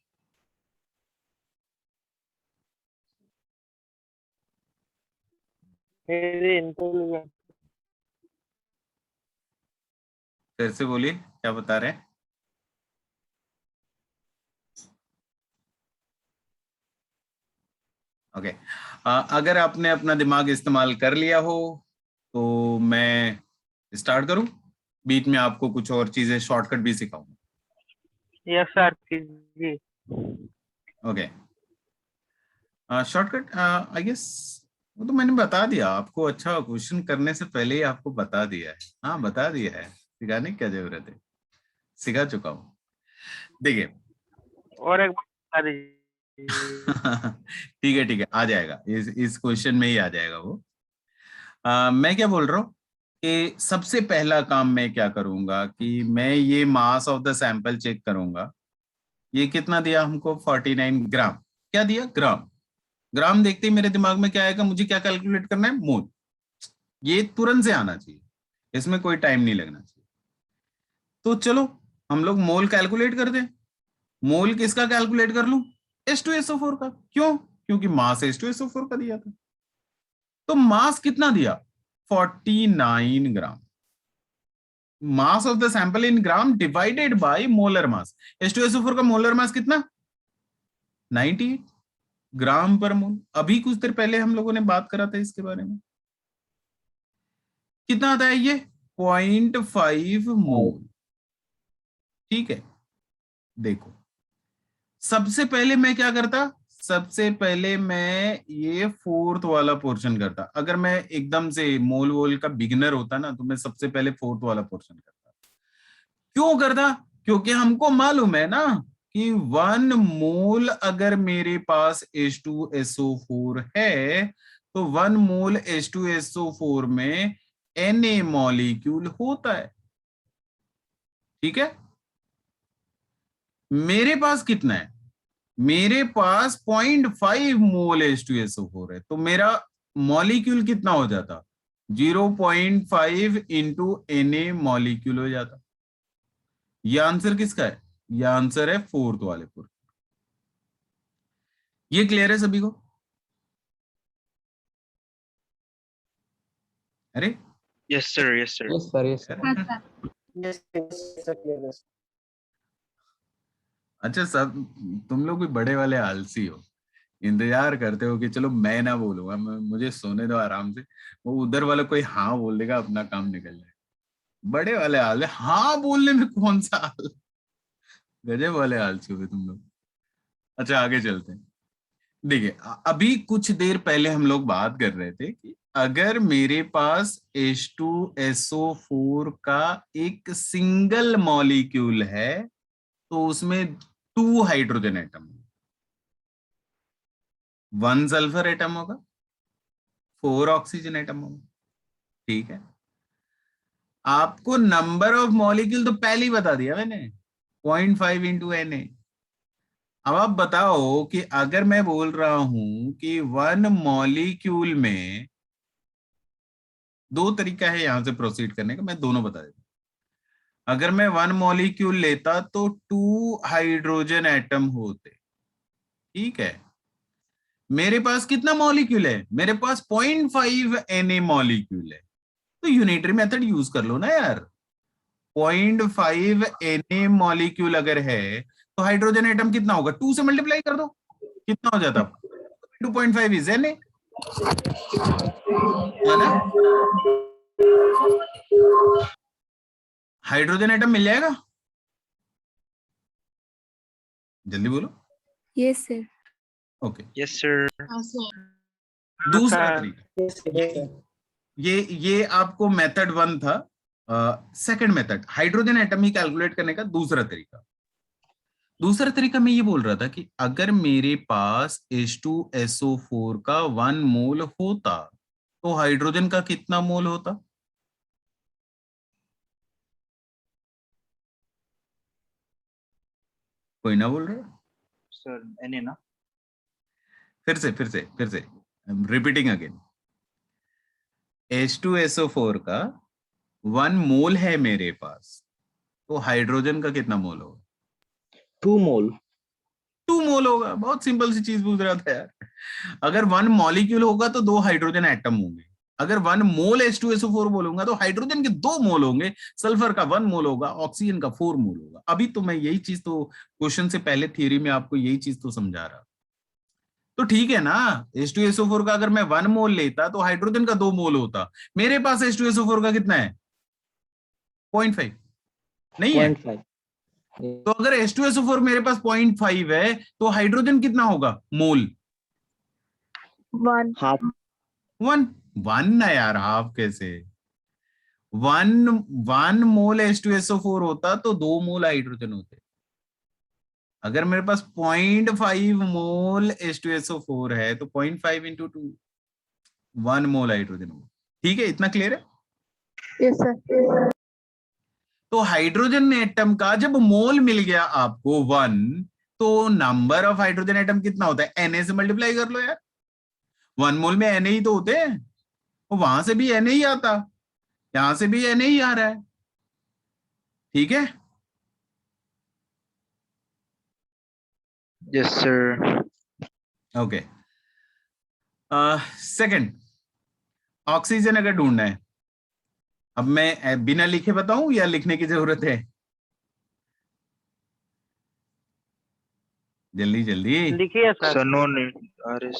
फिर से बोलिए, क्या बता रहे हैं? ओके, अगर आपने अपना दिमाग इस्तेमाल कर लिया हो तो मैं स्टार्ट करूं? बीच में आपको कुछ और चीजें शॉर्टकट भी सिखाऊंगा। यस सर कीजिए। ओके, शॉर्टकट आई गेस वो तो मैंने बता दिया आपको। अच्छा, क्वेश्चन करने से पहले ही आपको बता दिया है। हाँ, बता दिया है, सिखाने की क्या जरूरत है, सिखा चुका हूँ। देखिए और एक बार बता दीजिए। ठीक है, ठीक है, आ जाएगा, इस क्वेश्चन में ही आ जाएगा वो। मैं क्या बोल रहा हूँ कि सबसे पहला काम मैं क्या करूंगा कि मैं ये mass of the sample check करूंगा। ये कितना दिया हमको? 49 ग्राम। क्या दिया? ग्राम। ग्राम देखते ही मेरे दिमाग में क्या आएगा? मुझे क्या कैलकुलेट करना है? मोल। ये तुरंत से आना चाहिए, इसमें कोई टाइम नहीं लगना चाहिए। तो चलो हम लोग मोल कैलकुलेट कर दें। मोल किसका कैलकुलेट कर लूं? H2SO4 का। क्यों? क्योंकि मास H2SO4 का दिया था। तो मास कितना दिया? 49 gram. Mass of the sample in gram divided by molar mass. H2SO4 का मोलर मास कितना? 98 ग्राम पर मोल। अभी कुछ देर पहले हम लोगों ने बात करा था इसके बारे में। कितना आता है ये? 0.5 मोल। ठीक है, देखो सबसे पहले मैं क्या करता? सबसे पहले मैं ये फोर्थ वाला पोर्शन करता। अगर मैं एकदम से मोल वोल का बिगिनर होता ना तो मैं सबसे पहले फोर्थ वाला पोर्शन करता। क्यों करता? क्योंकि हमको मालूम है ना कि 1 मोल अगर मेरे पास H2SO4 है तो 1 मोल H2SO4 में Na मॉलिक्यूल होता है। ठीक है, मेरे पास कितना है? मेरे पास 0.5 मोल H2SO4 है, तो मेरा मॉलिक्यूल कितना हो जाता? 0.5 इंटू Na मॉलिक्यूल हो जाता। ये आंसर किसका है? ये आंसर है फोर्थ वाले पर। ये क्लियर है सभी को? अरे yes sir, yes sir. Yes sir, yes sir. हाँ sir. Yes, yes, sir, clear. अच्छा, सब तुम लोग भी बड़े वाले आलसी हो, इंतजार करते हो कि चलो मैं ना बोलूंगा, मुझे सोने दो आराम से, वो उधर वाला कोई हाँ बोल देगा, अपना काम निकल जाए। बड़े वाले आलसी, हाँ बोलने में कौन सा आल, गजब वाले आलसी हो तुम लोग। अच्छा, आगे चलते हैं। देखिए अभी कुछ देर पहले हम लोग बात कर रहे थे कि अगर मेरे पास H2SO4 का एक सिंगल मॉलिक्यूल है तो उसमें 2 हाइड्रोजन एटम, 1 सल्फर एटम होगा, 4 ऑक्सीजन एटम होगा, ठीक है। आपको नंबर ऑफ मॉलिक्यूल तो पहले ही बता दिया मैंने, 0.5 इंटू Na। अब आप बताओ कि अगर मैं बोल रहा हूं कि 1 मॉलिक्यूल में, दो तरीका है यहां से प्रोसीड करने का, मैं दोनों बता देता हूं। अगर मैं 1 मॉलिक्यूल लेता तो 2 हाइड्रोजन एटम होते, ठीक है। मेरे पास कितना मॉलिक्यूल है, मेरे पास 0.5 Na मॉलिक्यूल है, तो यूनिटरी मेथड यूज कर लो ना यार। 0.5 Na मॉलिक्यूल अगर है तो हाइड्रोजन एटम कितना होगा, 2 से मल्टीप्लाई कर दो, कितना हो जाता, 2.5 इज Na, है ना। हाइड्रोजन एटम मिल जाएगा, जल्दी बोलो। Yes sir. Okay, yes sir. दूसरा तरीका, ये आपको मेथड 1 था। सेकंड मेथड, हाइड्रोजन एटम ही कैलकुलेट करने का दूसरा तरीका मैं ये बोल रहा था कि अगर मेरे पास H2SO4 का 1 मोल होता तो हाइड्रोजन का कितना मोल होता। कोई ना बोल रहा सर Na ना। फिर से रिपीटिंग अगेन, H2SO4 का 1 मोल है मेरे पास, तो हाइड्रोजन का कितना मोल होगा, 2 मोल। 2 मोल होगा। बहुत सिंपल सी चीज पूछ रहा था यार। अगर 1 मॉलिक्यूल होगा तो 2 हाइड्रोजन एटम होंगे, अगर 1 मोल H2SO4 बोलूंगा तो हाइड्रोजन के 2 मोल होंगे, सल्फर का 1 मोल होगा, ऑक्सीजन का 4 मोल होगा। अभी तो मैं यही चीज तो क्वेश्चन से पहले थियरी में आपको यही चीज तो समझा रहा, तो ठीक है ना। H2SO4 का अगर मैं 1 मोल लेता तो हाइड्रोजन का 2 मोल होता। मेरे पास H2SO4 का कितना है, 0.5 नहीं है। 0.5। तो अगर H2SO4 मेरे पास 0.5 है तो हाइड्रोजन कितना होगा मोल, 1। हाफ। 1 ना यार, हाफ कैसे, 1 मोल H2SO4 होता तो 2 मोल हाइड्रोजन होते। अगर मेरे पास 0.5 मोल H2SO4 है तो 0.5 इंटू 2, 1 मोल हाइड्रोजन होगा। ठीक है, इतना क्लियर है। Yes sir. तो हाइड्रोजन एटम का जब मोल मिल गया आपको 1, तो नंबर ऑफ हाइड्रोजन एटम कितना होता है, Na से मल्टीप्लाई कर लो यार। 1 मोल में Na ही तो होते हैं, तो वहां से भी Na ही आता, यहां से भी Na ही आ रहा है, ठीक है। Yes sir. Okay, second, oxygen अगर ढूंढना है, अब मैं बिना लिखे बताऊं या लिखने की जरूरत है, जल्दी जल्दी। लिखिए सर। सर नो अरे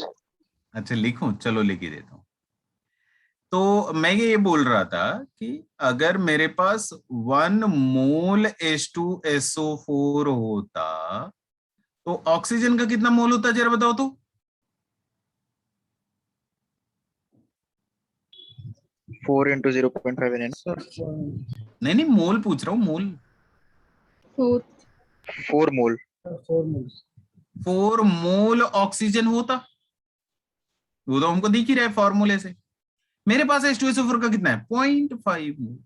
अच्छा लिखूं, चलो लिख ही देता हूं। तो मैं ये बोल रहा था कि अगर मेरे पास 1 मोल H2SO4 होता तो ऑक्सीजन का कितना मोल होता, जरा बताओ तो। 4 इंटू 0.5 Na। नहीं मोल पूछ रहा हूं, मोल। 4 मोल। 4 मोल ऑक्सीजन होता, वो तो हमको दिख ही रहा है फॉर्मूले से। मेरे पास H2SO4 का कितना है, 0.5 मोल।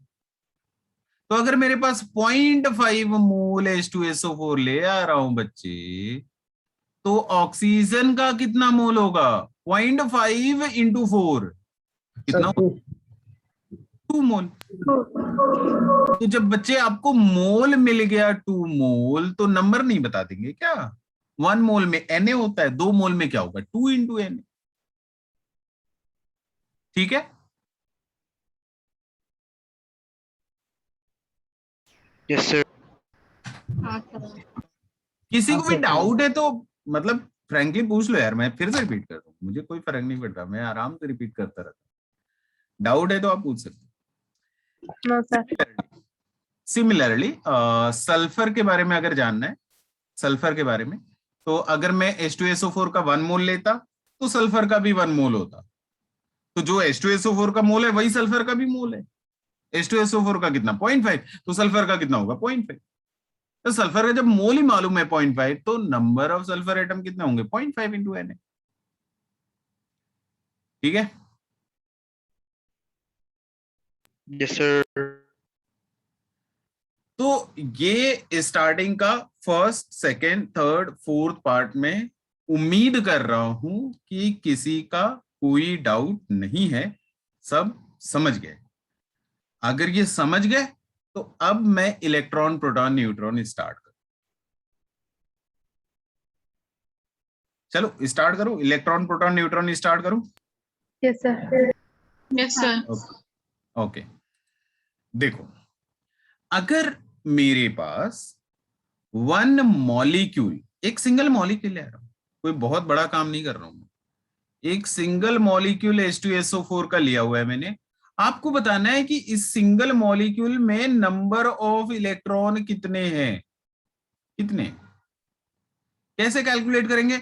तो अगर मेरे पास 0.5 मोल H2SO4 ले आ रहा हूं बच्चे, तो ऑक्सीजन का कितना मोल होगा, 0.5 इंटू 4 कितना, 2 मोल। तो जब बच्चे आपको मोल मिल गया 2 मोल, तो नंबर नहीं बता देंगे क्या। 1 मोल में Na होता है, 2 मोल में क्या होगा, 2 इंटू Na, ठीक है। Yes sir. किसी को भी डाउट है तो मतलब फ्रैंकली पूछ लो यार, मैं फिर से रिपीट करता हूँ, मुझे कोई फर्क नहीं पड़ता, मैं आराम से रिपीट करता रहता हूँ। डाउट है तो आप पूछ सकते नो सर। सिमिलरली सल्फर के बारे में अगर जानना है, सल्फर के बारे में, तो अगर मैं H2SO4 का 1 मोल लेता तो सल्फर का भी 1 मोल होता। तो जो H2SO4 का मोल है वही सल्फर का भी मोल है। H2SO4 का कितना, 0.5, तो सल्फर का कितना होगा, 0.5। तो सल्फर का जब मोल ही मालूम है 0.5, तो नंबर ऑफ सल्फर एटम कितने होंगे, 0.5 इंटू Na, ठीक है। Yes sir. तो ये स्टार्टिंग का first, second, third, fourth part में उम्मीद कर रहा हूं कि किसी का कोई डाउट नहीं है, सब समझ गए। अगर ये समझ गए तो अब मैं इलेक्ट्रॉन, प्रोटॉन, न्यूट्रॉन स्टार्ट करूं। चलो स्टार्ट करो, इलेक्ट्रॉन, प्रोटॉन, न्यूट्रॉन स्टार्ट करूं। Yes sir. Yes sir. Okay, देखो, अगर मेरे पास वन मॉलिक्यूल, एक सिंगल मॉलिक्यूल ले रहा हूं, कोई बहुत बड़ा काम नहीं कर रहा हूं, एक सिंगल मॉलिक्यूल H2SO4 का लिया हुआ है मैंने। आपको बताना है कि इस सिंगल मॉलिक्यूल में नंबर ऑफ इलेक्ट्रॉन कितने हैं, कितने, कैसे कैलकुलेट करेंगे?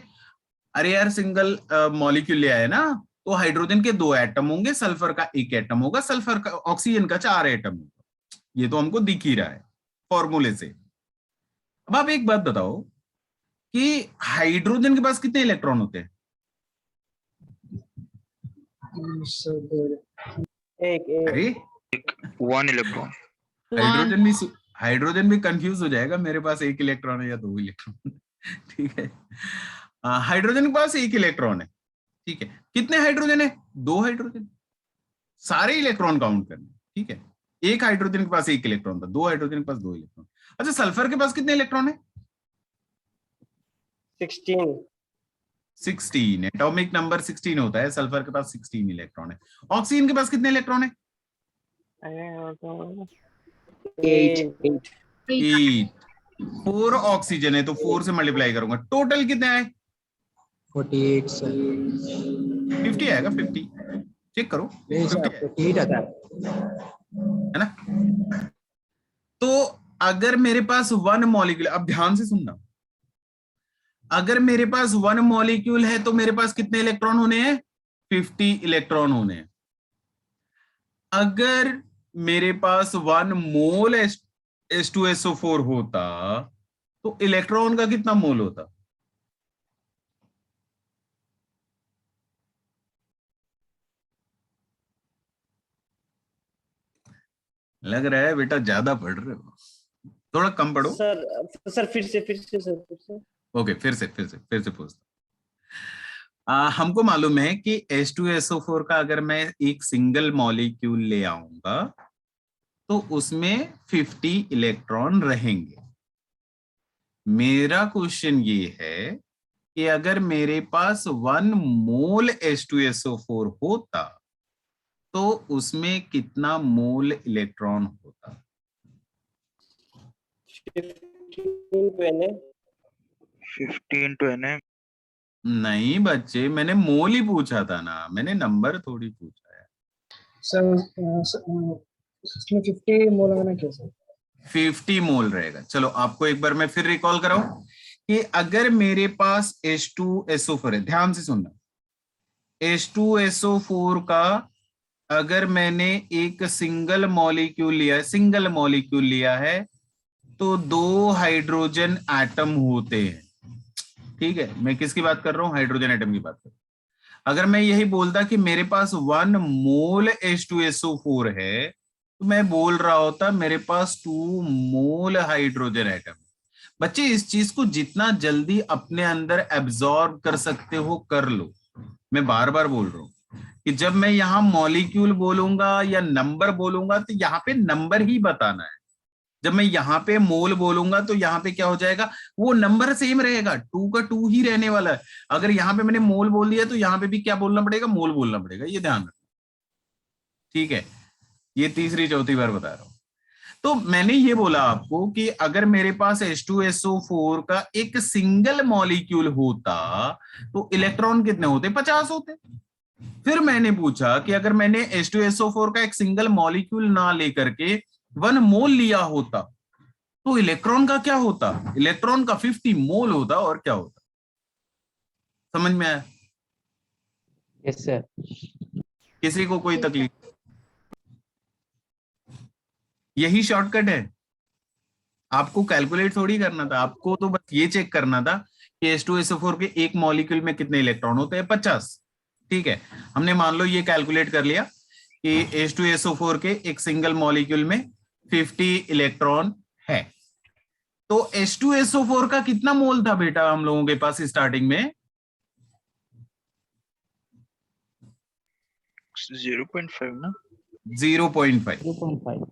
अरे यार, सिंगल मॉलिक्यूल लिया है ना, तो हाइड्रोजन के 2 एटम होंगे, सल्फर का 1 एटम होगा, सल्फर का, ऑक्सीजन का 4 एटम होगा। ये तो हमको दिख ही रहा है फॉर्मूले से। अब आप एक बात बताओ कि हाइड्रोजन के पास कितने इलेक्ट्रॉन होते हैं? अरे 1 इलेक्ट्रॉन। हाइड्रोजन भी कंफ्यूज हो जाएगा, मेरे पास 1 इलेक्ट्रॉन है या 2 इलेक्ट्रॉन। ठीक है, हाइड्रोजन के पास 1 इलेक्ट्रॉन है। ठीक है, कितने हाइड्रोजन है? 2 हाइड्रोजन। सारे इलेक्ट्रॉन काउंट करने। ठीक है, एक हाइड्रोजन के पास 1 इलेक्ट्रॉन था, 2 हाइड्रोजन के पास 2 इलेक्ट्रॉन। अच्छा, सल्फर के पास कितने इलेक्ट्रॉन है? 16। एटॉमिक नंबर 16 होता है, सल्फर के पास 16 इलेक्ट्रॉन है। ऑक्सीजन के पास कितने इलेक्ट्रॉन है? 8 4 ऑक्सीजन है तो 4 से मल्टीप्लाई करूंगा, टोटल कितने आए? 48 सर। 50 आएगा, 50। चेक करो, नहीं सर, 48 आता है। है ना? तो अगर मेरे पास 1 मॉलिक्यूल, अब ध्यान से सुनना, अगर मेरे पास 1 मॉलिक्यूल है तो मेरे पास कितने इलेक्ट्रॉन होने हैं? 50 इलेक्ट्रॉन होने हैं। अगर मेरे पास 1 मोल H2SO4 होता तो इलेक्ट्रॉन का कितना मोल होता? लग रहा है बेटा ज्यादा पढ़ रहे हो, थोड़ा कम पढ़ो। सर फिर से ओके, फिर से पूछता। हमको मालूम है कि H2SO4 का अगर मैं एक सिंगल मॉलिक्यूल ले आऊंगा तो उसमें 50 इलेक्ट्रॉन रहेंगे। मेरा क्वेश्चन ये है कि अगर मेरे पास 1 मोल H2SO4 होता तो उसमें कितना मोल इलेक्ट्रॉन होता? 15 to Na। नहीं बच्चे, मैंने मोल ही पूछा था ना, मैंने नंबर थोड़ी पूछा है। सर इसमें 50 मोल आना क्या सर? 50 मोल रहेगा। चलो आपको एक बार मैं फिर रिकॉल कराऊं कि अगर मेरे पास H2SO4 है, ध्यान से सुनना, H2SO4 का अगर मैंने एक सिंगल मॉलिक्यूल लिया है तो 2 हाइड्रोजन एटम होते हैं। ठीक है, मैं किसकी बात कर रहा हूं? हाइड्रोजन एटम की बात कर रहा हूं। अगर मैं यही बोलता कि मेरे पास 1 मोल H2SO4 है तो मैं बोल रहा होता मेरे पास 2 मोल हाइड्रोजन एटम। बच्चे, इस चीज को जितना जल्दी अपने अंदर एब्जॉर्ब कर सकते हो कर लो। मैं बार बार बोल रहा हूं कि जब मैं यहां मॉलिक्यूल बोलूंगा या नंबर बोलूंगा तो यहां पे नंबर ही बताना है। जब मैं यहाँ पे मोल बोलूंगा तो यहाँ पे क्या हो जाएगा? वो नंबर सेम रहेगा, 2 का 2 ही रहने वाला है। अगर यहाँ पे मैंने मोल बोल दिया तो यहाँ पे भी क्या बोलना पड़ेगा? मोल बोलना पड़ेगा। ये ध्यान रखना, ठीक है? ये तीसरी चौथी बार बता रहा हूं। तो मैंने ये बोला आपको कि अगर मेरे पास H2SO4 का एक सिंगल मॉलिक्यूल होता तो इलेक्ट्रॉन कितने होते? 50 होते। फिर मैंने पूछा कि अगर मैंने H2SO4 का एक सिंगल मॉलिक्यूल ना लेकर के 1 मोल लिया होता तो इलेक्ट्रॉन का क्या होता? इलेक्ट्रॉन का 50 मोल होता। और क्या होता? समझ में आया? Yes sir. किसी को कोई तकलीफ? यही शॉर्टकट है। आपको कैलकुलेट थोड़ी करना था, आपको तो बस ये चेक करना था कि H2SO4 के एक मॉलिक्यूल में कितने इलेक्ट्रॉन होते हैं? 50। ठीक है, हमने मान लो ये कैलकुलेट कर लिया कि H2SO4 के एक सिंगल मॉलिक्यूल में 50 इलेक्ट्रॉन है। तो H2SO4 का कितना मोल था बेटा हम लोगों के पास स्टार्टिंग में? 0.5 ना? 0.5। 0.5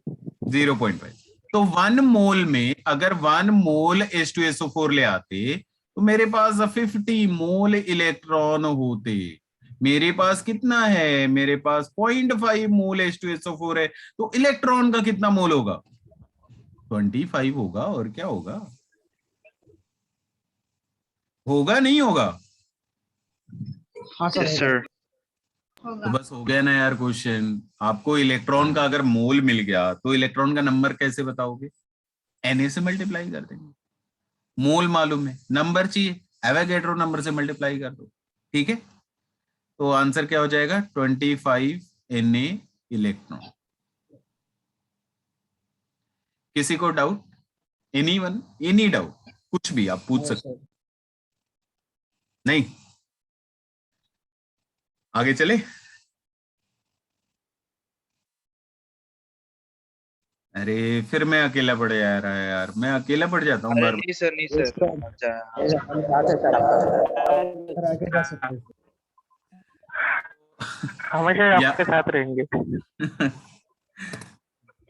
0.5। तो 1 मोल में अगर 1 मोल H2SO4 ले आते तो मेरे पास 50 मोल इलेक्ट्रॉन होते। मेरे पास कितना है? मेरे पास 0.5 मोल H2SO4 है, तो इलेक्ट्रॉन का कितना मोल होगा? 25 होगा। और क्या होगा? होगा नहीं होगा? हाँ सर यस होगा। सर। तो बस हो गया ना यार क्वेश्चन। आपको इलेक्ट्रॉन का अगर मोल मिल गया तो इलेक्ट्रॉन का नंबर कैसे बताओगे? Na से मल्टीप्लाई कर देंगे। मोल मालूम है, नंबर चाहिए, एवोगैड्रो नंबर से मल्टीप्लाई कर दो। ठीक है, तो आंसर क्या हो जाएगा? 25 Na इलेक्ट्रॉन। किसी को डाउट? एनीवन? Any doubt? कुछ भी आप पूछ हाँ सकते। सर। नहीं? आगे चले? अरे फिर मैं अकेला पड़ जा रहा है यार, मैं अकेला पड़ जाता हूँ अरे बार नहीं सर, नहीं Yes, सर। sir. अच्छा, हम साथ है सर आपका। सर आगे जा सकते हैं। हमेशा या आपके साथ रहेंगे।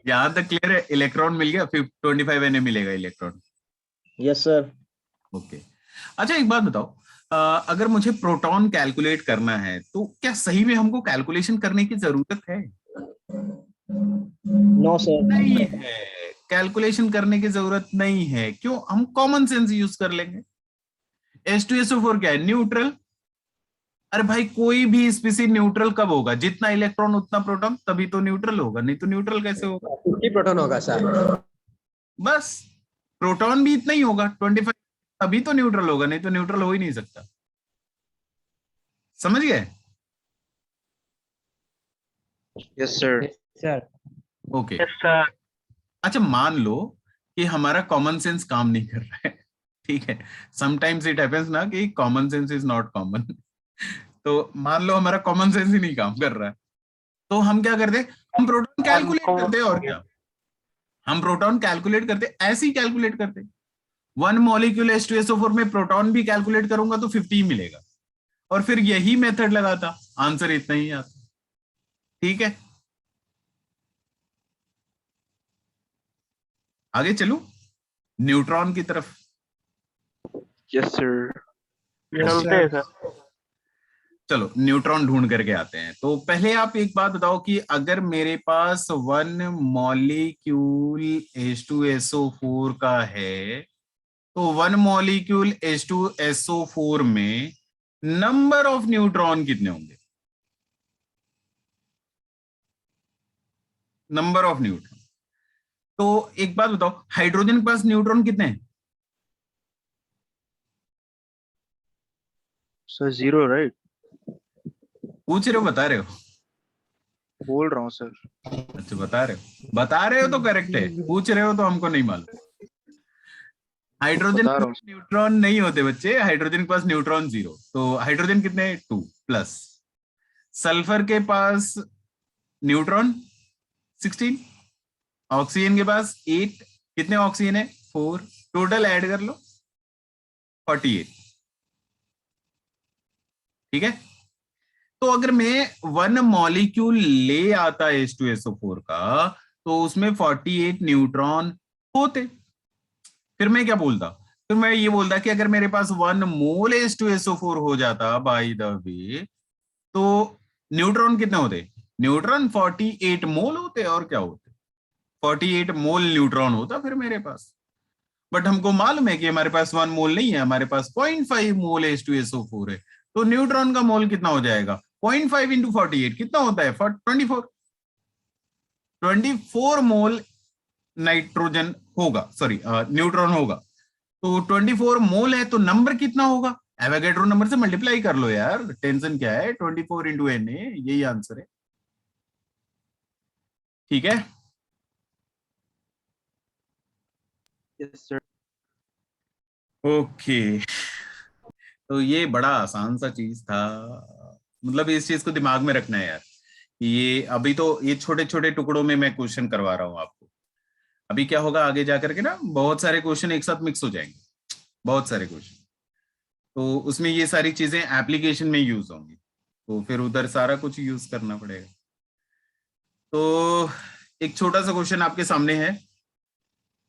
यहां तक क्लियर है? इलेक्ट्रॉन मिल गया, 25 Na मिलेगा इलेक्ट्रॉन। Yes, sir. ओके। अच्छा एक बात बताओ, अगर मुझे प्रोटॉन कैलकुलेट करना है तो क्या सही में हमको कैलकुलेशन करने की जरूरत है? No, sir. नहीं है, कैलकुलेशन करने की जरूरत नहीं है। क्यों? हम कॉमन सेंस यूज कर लेंगे। H2SO4 क्या है? न्यूट्रल। अरे भाई कोई भी स्पीसीज न्यूट्रल कब होगा? जितना इलेक्ट्रॉन उतना प्रोटॉन, तभी तो न्यूट्रल होगा, नहीं तो न्यूट्रल कैसे होगा? 50 प्रोटॉन होगा सर। बस प्रोटॉन भी इतना ही होगा 25, तभी तो न्यूट्रल होगा, नहीं तो न्यूट्रल हो ही नहीं सकता। समझ गए? Yes sir. Yes, sir. Okay. Yes sir. अच्छा मान लो कि हमारा कॉमन सेंस काम नहीं कर रहा है। ठीक है, समटाइम्स इट हैपेंस ना कि common sense is not common. तो मान लो हमारा कॉमन सेंस ही नहीं काम कर रहा है, तो हम क्या करते? हम प्रोटॉन कैलकुलेट करते। और क्या? हम प्रोटॉन कैलकुलेट करते, ऐसे ही कैलकुलेट करते। 1 मॉलिक्यूल H2SO4 में प्रोटॉन भी कैलकुलेट करूंगा तो 50 मिलेगा, और फिर यही मेथड लगाता, आंसर इतना ही आता। ठीक है, आगे चलूं न्यूट्रॉन की तरफ। Yes sir. चलते हैं सर। चलो न्यूट्रॉन ढूंढ करके आते हैं। तो पहले आप एक बात बताओ कि अगर मेरे पास 1 मॉलिक्यूल H2SO4 का है, तो 1 मॉलिक्यूल H2SO4 में नंबर ऑफ न्यूट्रॉन कितने होंगे? Number of neutron. तो एक बात बताओ, हाइड्रोजन के पास न्यूट्रॉन कितने हैं? Sir 0 right? पूछ रहे हो बता रहे हो? बोल रहा हूँ सर। अच्छा बता रहे हो तो करेक्ट है, पूछ रहे हो तो हमको नहीं मालूम। हाइड्रोजन बता रहा हूँ। न्यूट्रॉन नहीं होते बच्चे, हाइड्रोजन के पास न्यूट्रॉन 0। तो हाइड्रोजन कितने? 2 प्लस। सल्फर के पास न्यूट्रॉन 16। ऑक्सीजन के पास 8। कितने ऑक्सीजन है? 4। टोटल ऐड कर लो 48। ठीक है, तो अगर मैं 1 मॉलिक्यूल ले आता H2SO4 का, तो उसमें 48 न्यूट्रॉन होते। फिर मैं क्या बोलता? फिर मैं ये बोलता कि अगर मेरे पास 1 मोल H2SO4 हो जाता बाय द वे, तो न्यूट्रॉन कितने होते? न्यूट्रॉन 48 मोल होते। और क्या होते? 48 मोल न्यूट्रॉन होता फिर मेरे पास। बट हमको मालूम है कि हमारे पास 1 मोल नहीं है, हमारे पास 0.5 मोल H2SO4 है। तो न्यूट्रॉन का मोल कितना हो जाएगा? 0.5 इंटू 48 कितना होता है? 24 मोल नाइट्रोजन होगा, सॉरी न्यूट्रॉन होगा। तो 24 मोल है, तो नंबर कितना होगा? एवोगैड्रो नंबर से मल्टीप्लाई कर लो यार, टेंशन क्या है? 24 इंटू Na, यही आंसर है। ठीक है, यस सर। ओके। तो ये बड़ा आसान सा चीज था, मतलब इस चीज को दिमाग में रखना है यार ये अभी तो ये छोटे छोटे टुकड़ों में मैं क्वेश्चन करवा रहा हूँ आपको। अभी क्या होगा आगे जाकर के ना, बहुत सारे क्वेश्चन एक साथ मिक्स हो जाएंगे, बहुत सारे क्वेश्चन, तो उसमें ये सारी चीजें एप्लीकेशन में यूज होंगी, तो फिर उधर सारा कुछ यूज करना पड़ेगा। तो एक छोटा सा क्वेश्चन आपके सामने है,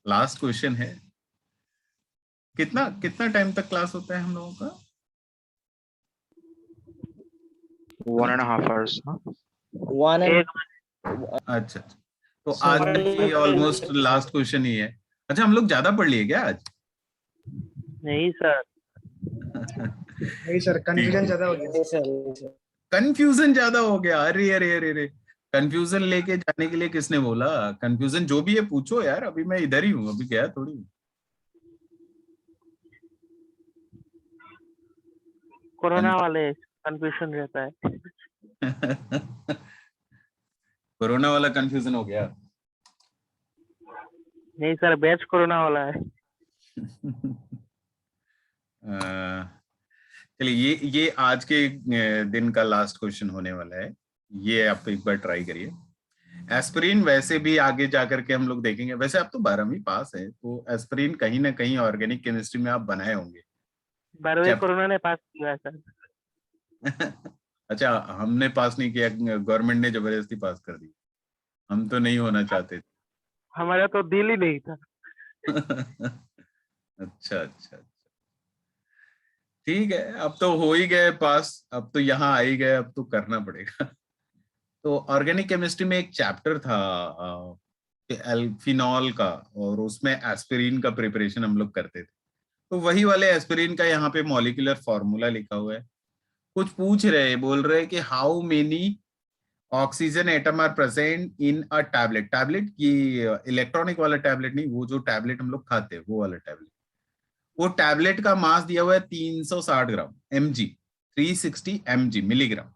लास्ट क्वेश्चन है। कितना कितना टाइम तक क्लास होता है हम लोगों का? 1.5 hours, हाँ? 1 and अच्छा, तो आज भी ऑलमोस्ट लास्ट क्वेश्चन ही है। अच्छा, हम लोग ज्यादा पढ़ लिए क्या आज? नहीं सर, नहीं सर, कंफ्यूजन ज्यादा हो गया। कंफ्यूजन ज्यादा हो गया? अरे अरे अरे अरे, कंफ्यूजन लेके जाने के लिए किसने बोला? कंफ्यूजन जो भी है पूछो यार, अभी मैं इधर ही हूँ, अभी गया थोड़ी हूँ। कोरोना वाले कंफ्यूजन रहता है। कोरोना वाला कंफ्यूजन हो गया? नहीं सर, बैच कोरोना वाला है। चलिए, ये आज के दिन का लास्ट क्वेश्चन होने वाला है, ये आप एक बार ट्राई करिए। एस्पिरिन वैसे भी आगे जाकर के हम लोग देखेंगे, वैसे आप तो 12वीं पास है, तो एस्पिरिन कहीं ना कहीं ऑर्गेनिक केमिस्ट्री में आप बनाए होंगे। 12वीं कोरोना ने पास किया है सर। अच्छा, हमने पास नहीं किया, गवर्नमेंट ने जबरदस्ती पास कर दी, हम तो नहीं होना चाहते थे। हमारा तो दिल ही नहीं था। अच्छा अच्छा, ठीक है, अब तो हो ही गए पास, अब तो यहाँ आ ही गए, अब तो करना पड़ेगा। तो ऑर्गेनिक केमिस्ट्री में एक चैप्टर था एल्फिनॉल का, और उसमें एस्पिरिन का प्रिपरेशन हम लोग करते थे, तो वही वाले एस्पिरिन का यहाँ पे मॉलिक्यूलर फॉर्मूला लिखा हुआ है। कुछ पूछ रहे, बोल रहे कि how many oxygen atom are present in a tablet. Tablet की इलेक्ट्रॉनिक वाला टैबलेट नहीं, वो जो टैबलेट हम लोग खाते हैं वो वाला टैबलेट। वो टैबलेट का मास दिया हुआ है 360 ग्राम mg, 360 mg milligram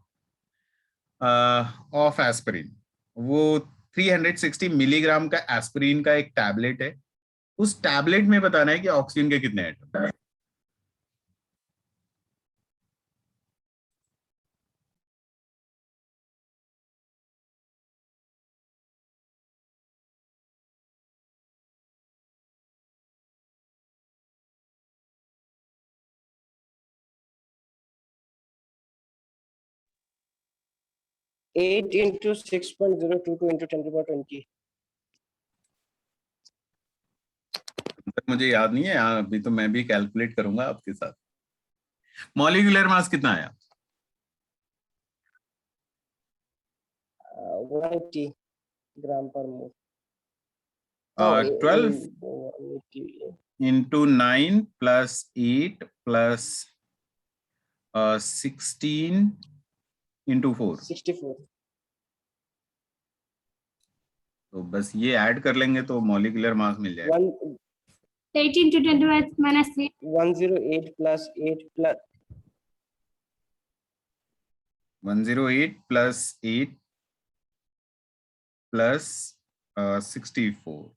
of aspirin. वो 360 मिलीग्राम का एस्पिरिन का एक टैबलेट है, उस टैबलेट में बताना है कि ऑक्सीजन के कितने एटम है। Eight into 6.022 into 10⁻20। मुझे याद नहीं है, अभी तो मैं भी कैलकुलेट करूंगा आपके साथ। मॉलिक्यूलर मास कितना आया? 180 ग्राम पर मोल। 12 into 9 plus 8 plus 16 into 4, 64। तो बस ये ऐड कर लेंगे तो मॉलिक्यूलर मास मिल जाएगा। 8 into 10 minus 3. 108 plus 8 plus 108 plus 8 plus 64,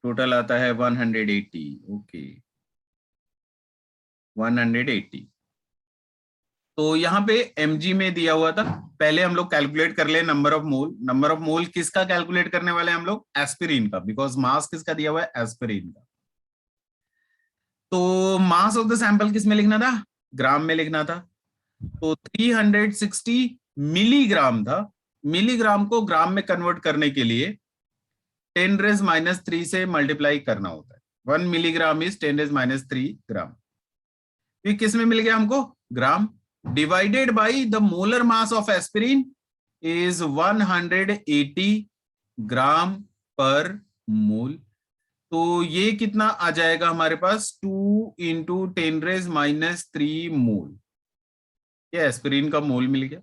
total आता है 180। ओके, 180। तो यहाँ पे mg में दिया हुआ था, पहले हम लोग कैलकुलेट कर ले number of mole. Number of mole किसका कैलकुलेट करने वाले हम लोग? एस्पिरिन का, बिकॉज मास किसका दिया हुआ है? एस्पिरिन का। तो मास ऑफ द सैंपल किस में लिखना था? ग्राम में लिखना था। तो 360 मिलीग्राम था, मिलीग्राम को ग्राम में कन्वर्ट करने के लिए 10⁻³ से मल्टीप्लाई करना होता है। 1 मिलीग्राम इज 10⁻³ ग्राम। ये किस में मिल गया हमको? Gram. Divided by the molar mass of aspirin is 180 gram per mole. तो ये कितना आ जाएगा हमारे पास? 2 into 10⁻³ मोल। ये एस्पिरिन का मोल मिल गया।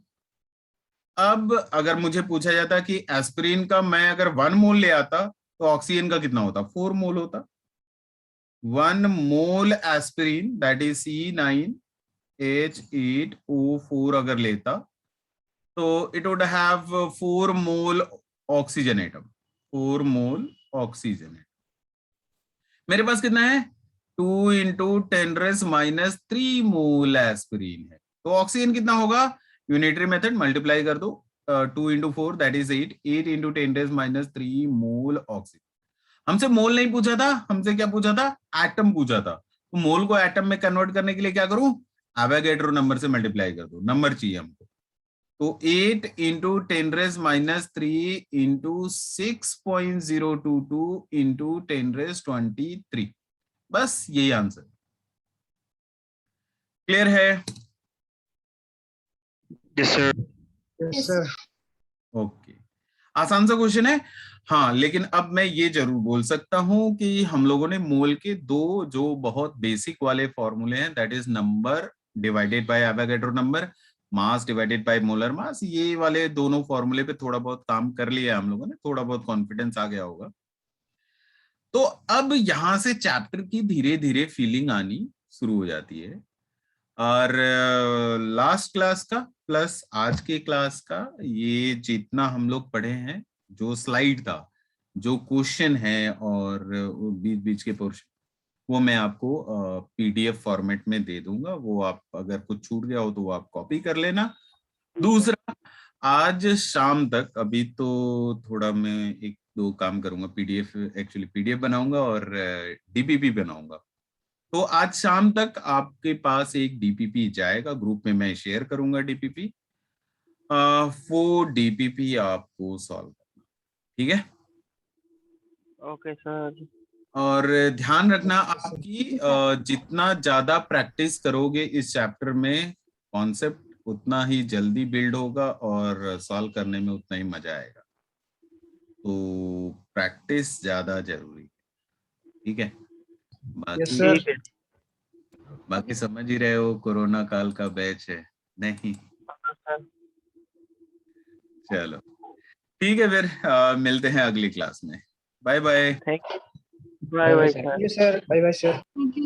अब अगर मुझे पूछा जाता कि एस्पिरिन का मैं अगर 1 मोल ले आता तो ऑक्सीजन का कितना होता? 4 मोल होता। 1 मोल एस्पिरिन दैट इज C9H8O4 अगर लेता तो it would have 4 mole oxygen atom, 4 mole oxygen atom. मेरे पास कितना है? 2 into 10⁻³ मोल एस्पिरिन है। तो ऑक्सीजन कितना होगा? यूनिटरी मेथड मल्टीप्लाई कर दो, 2 into 4 that is 8. 8 into 10 raised minus 3 mole oxygen. हमसे मोल नहीं पूछा था, हमसे क्या पूछा था? एटम पूछा था. तो मोल को एटम में कन्वर्ट करने के लिए क्या करूं? एवोगैड्रो नंबर से मल्टीप्लाई कर दो. नंबर चाहिए हमको. तो 8 into 10 raised minus 3 into 6.022 into 10 raised 23. बस यही आंसर. क्लियर है? Yes sir. Yes sir. Okay. आसान सा क्वेश्चन है. हाँ, लेकिन अब मैं ये जरूर बोल सकता हूं कि हम लोगों ने मोल के दो जो बहुत बेसिक वाले फॉर्मूले हैं, that is number divided by Avogadro number, mass divided by molar मास, ये वाले दोनों फॉर्मूले पे थोड़ा बहुत काम कर लिया हम लोगों ने. थोड़ा बहुत कॉन्फिडेंस आ गया होगा. तो अब यहां से चैप्टर की धीरे धीरे फीलिंग आनी शुरू हो जाती है. और लास्ट क्लास का प्लस आज के क्लास का ये जितना हम लोग पढ़े हैं, जो स्लाइड था, जो क्वेश्चन है और बीच बीच के पोर्शन, वो मैं आपको पीडीएफ फॉर्मेट में दे दूंगा. वो आप अगर कुछ छूट गया हो तो वो आप कॉपी कर लेना. दूसरा, आज शाम तक, अभी तो थोड़ा मैं एक दो काम करूंगा, पीडीएफ एक्चुअली पीडीएफ बनाऊंगा और डीपीपी बनाऊंगा. तो आज शाम तक आपके पास एक डीपीपी जाएगा, ग्रुप में मैं शेयर करूंगा डीपीपी. वो डीपीपी आपको सॉल्व करना. ठीक है? Okay sir. और ध्यान रखना, आपकी जितना ज्यादा प्रैक्टिस करोगे इस चैप्टर में, कॉन्सेप्ट उतना ही जल्दी बिल्ड होगा और सॉल्व करने में उतना ही मजा आएगा. तो प्रैक्टिस ज्यादा जरूरी है. ठीक है? यस बाकी सर. बाकी समझ ही रहे हो, कोरोना काल का बैच है नहीं. चलो ठीक है, फिर मिलते हैं अगली क्लास में. Bye bye. Thank you. Bye bye sir. Sir. Yes sir. Bye bye sir. Thank you.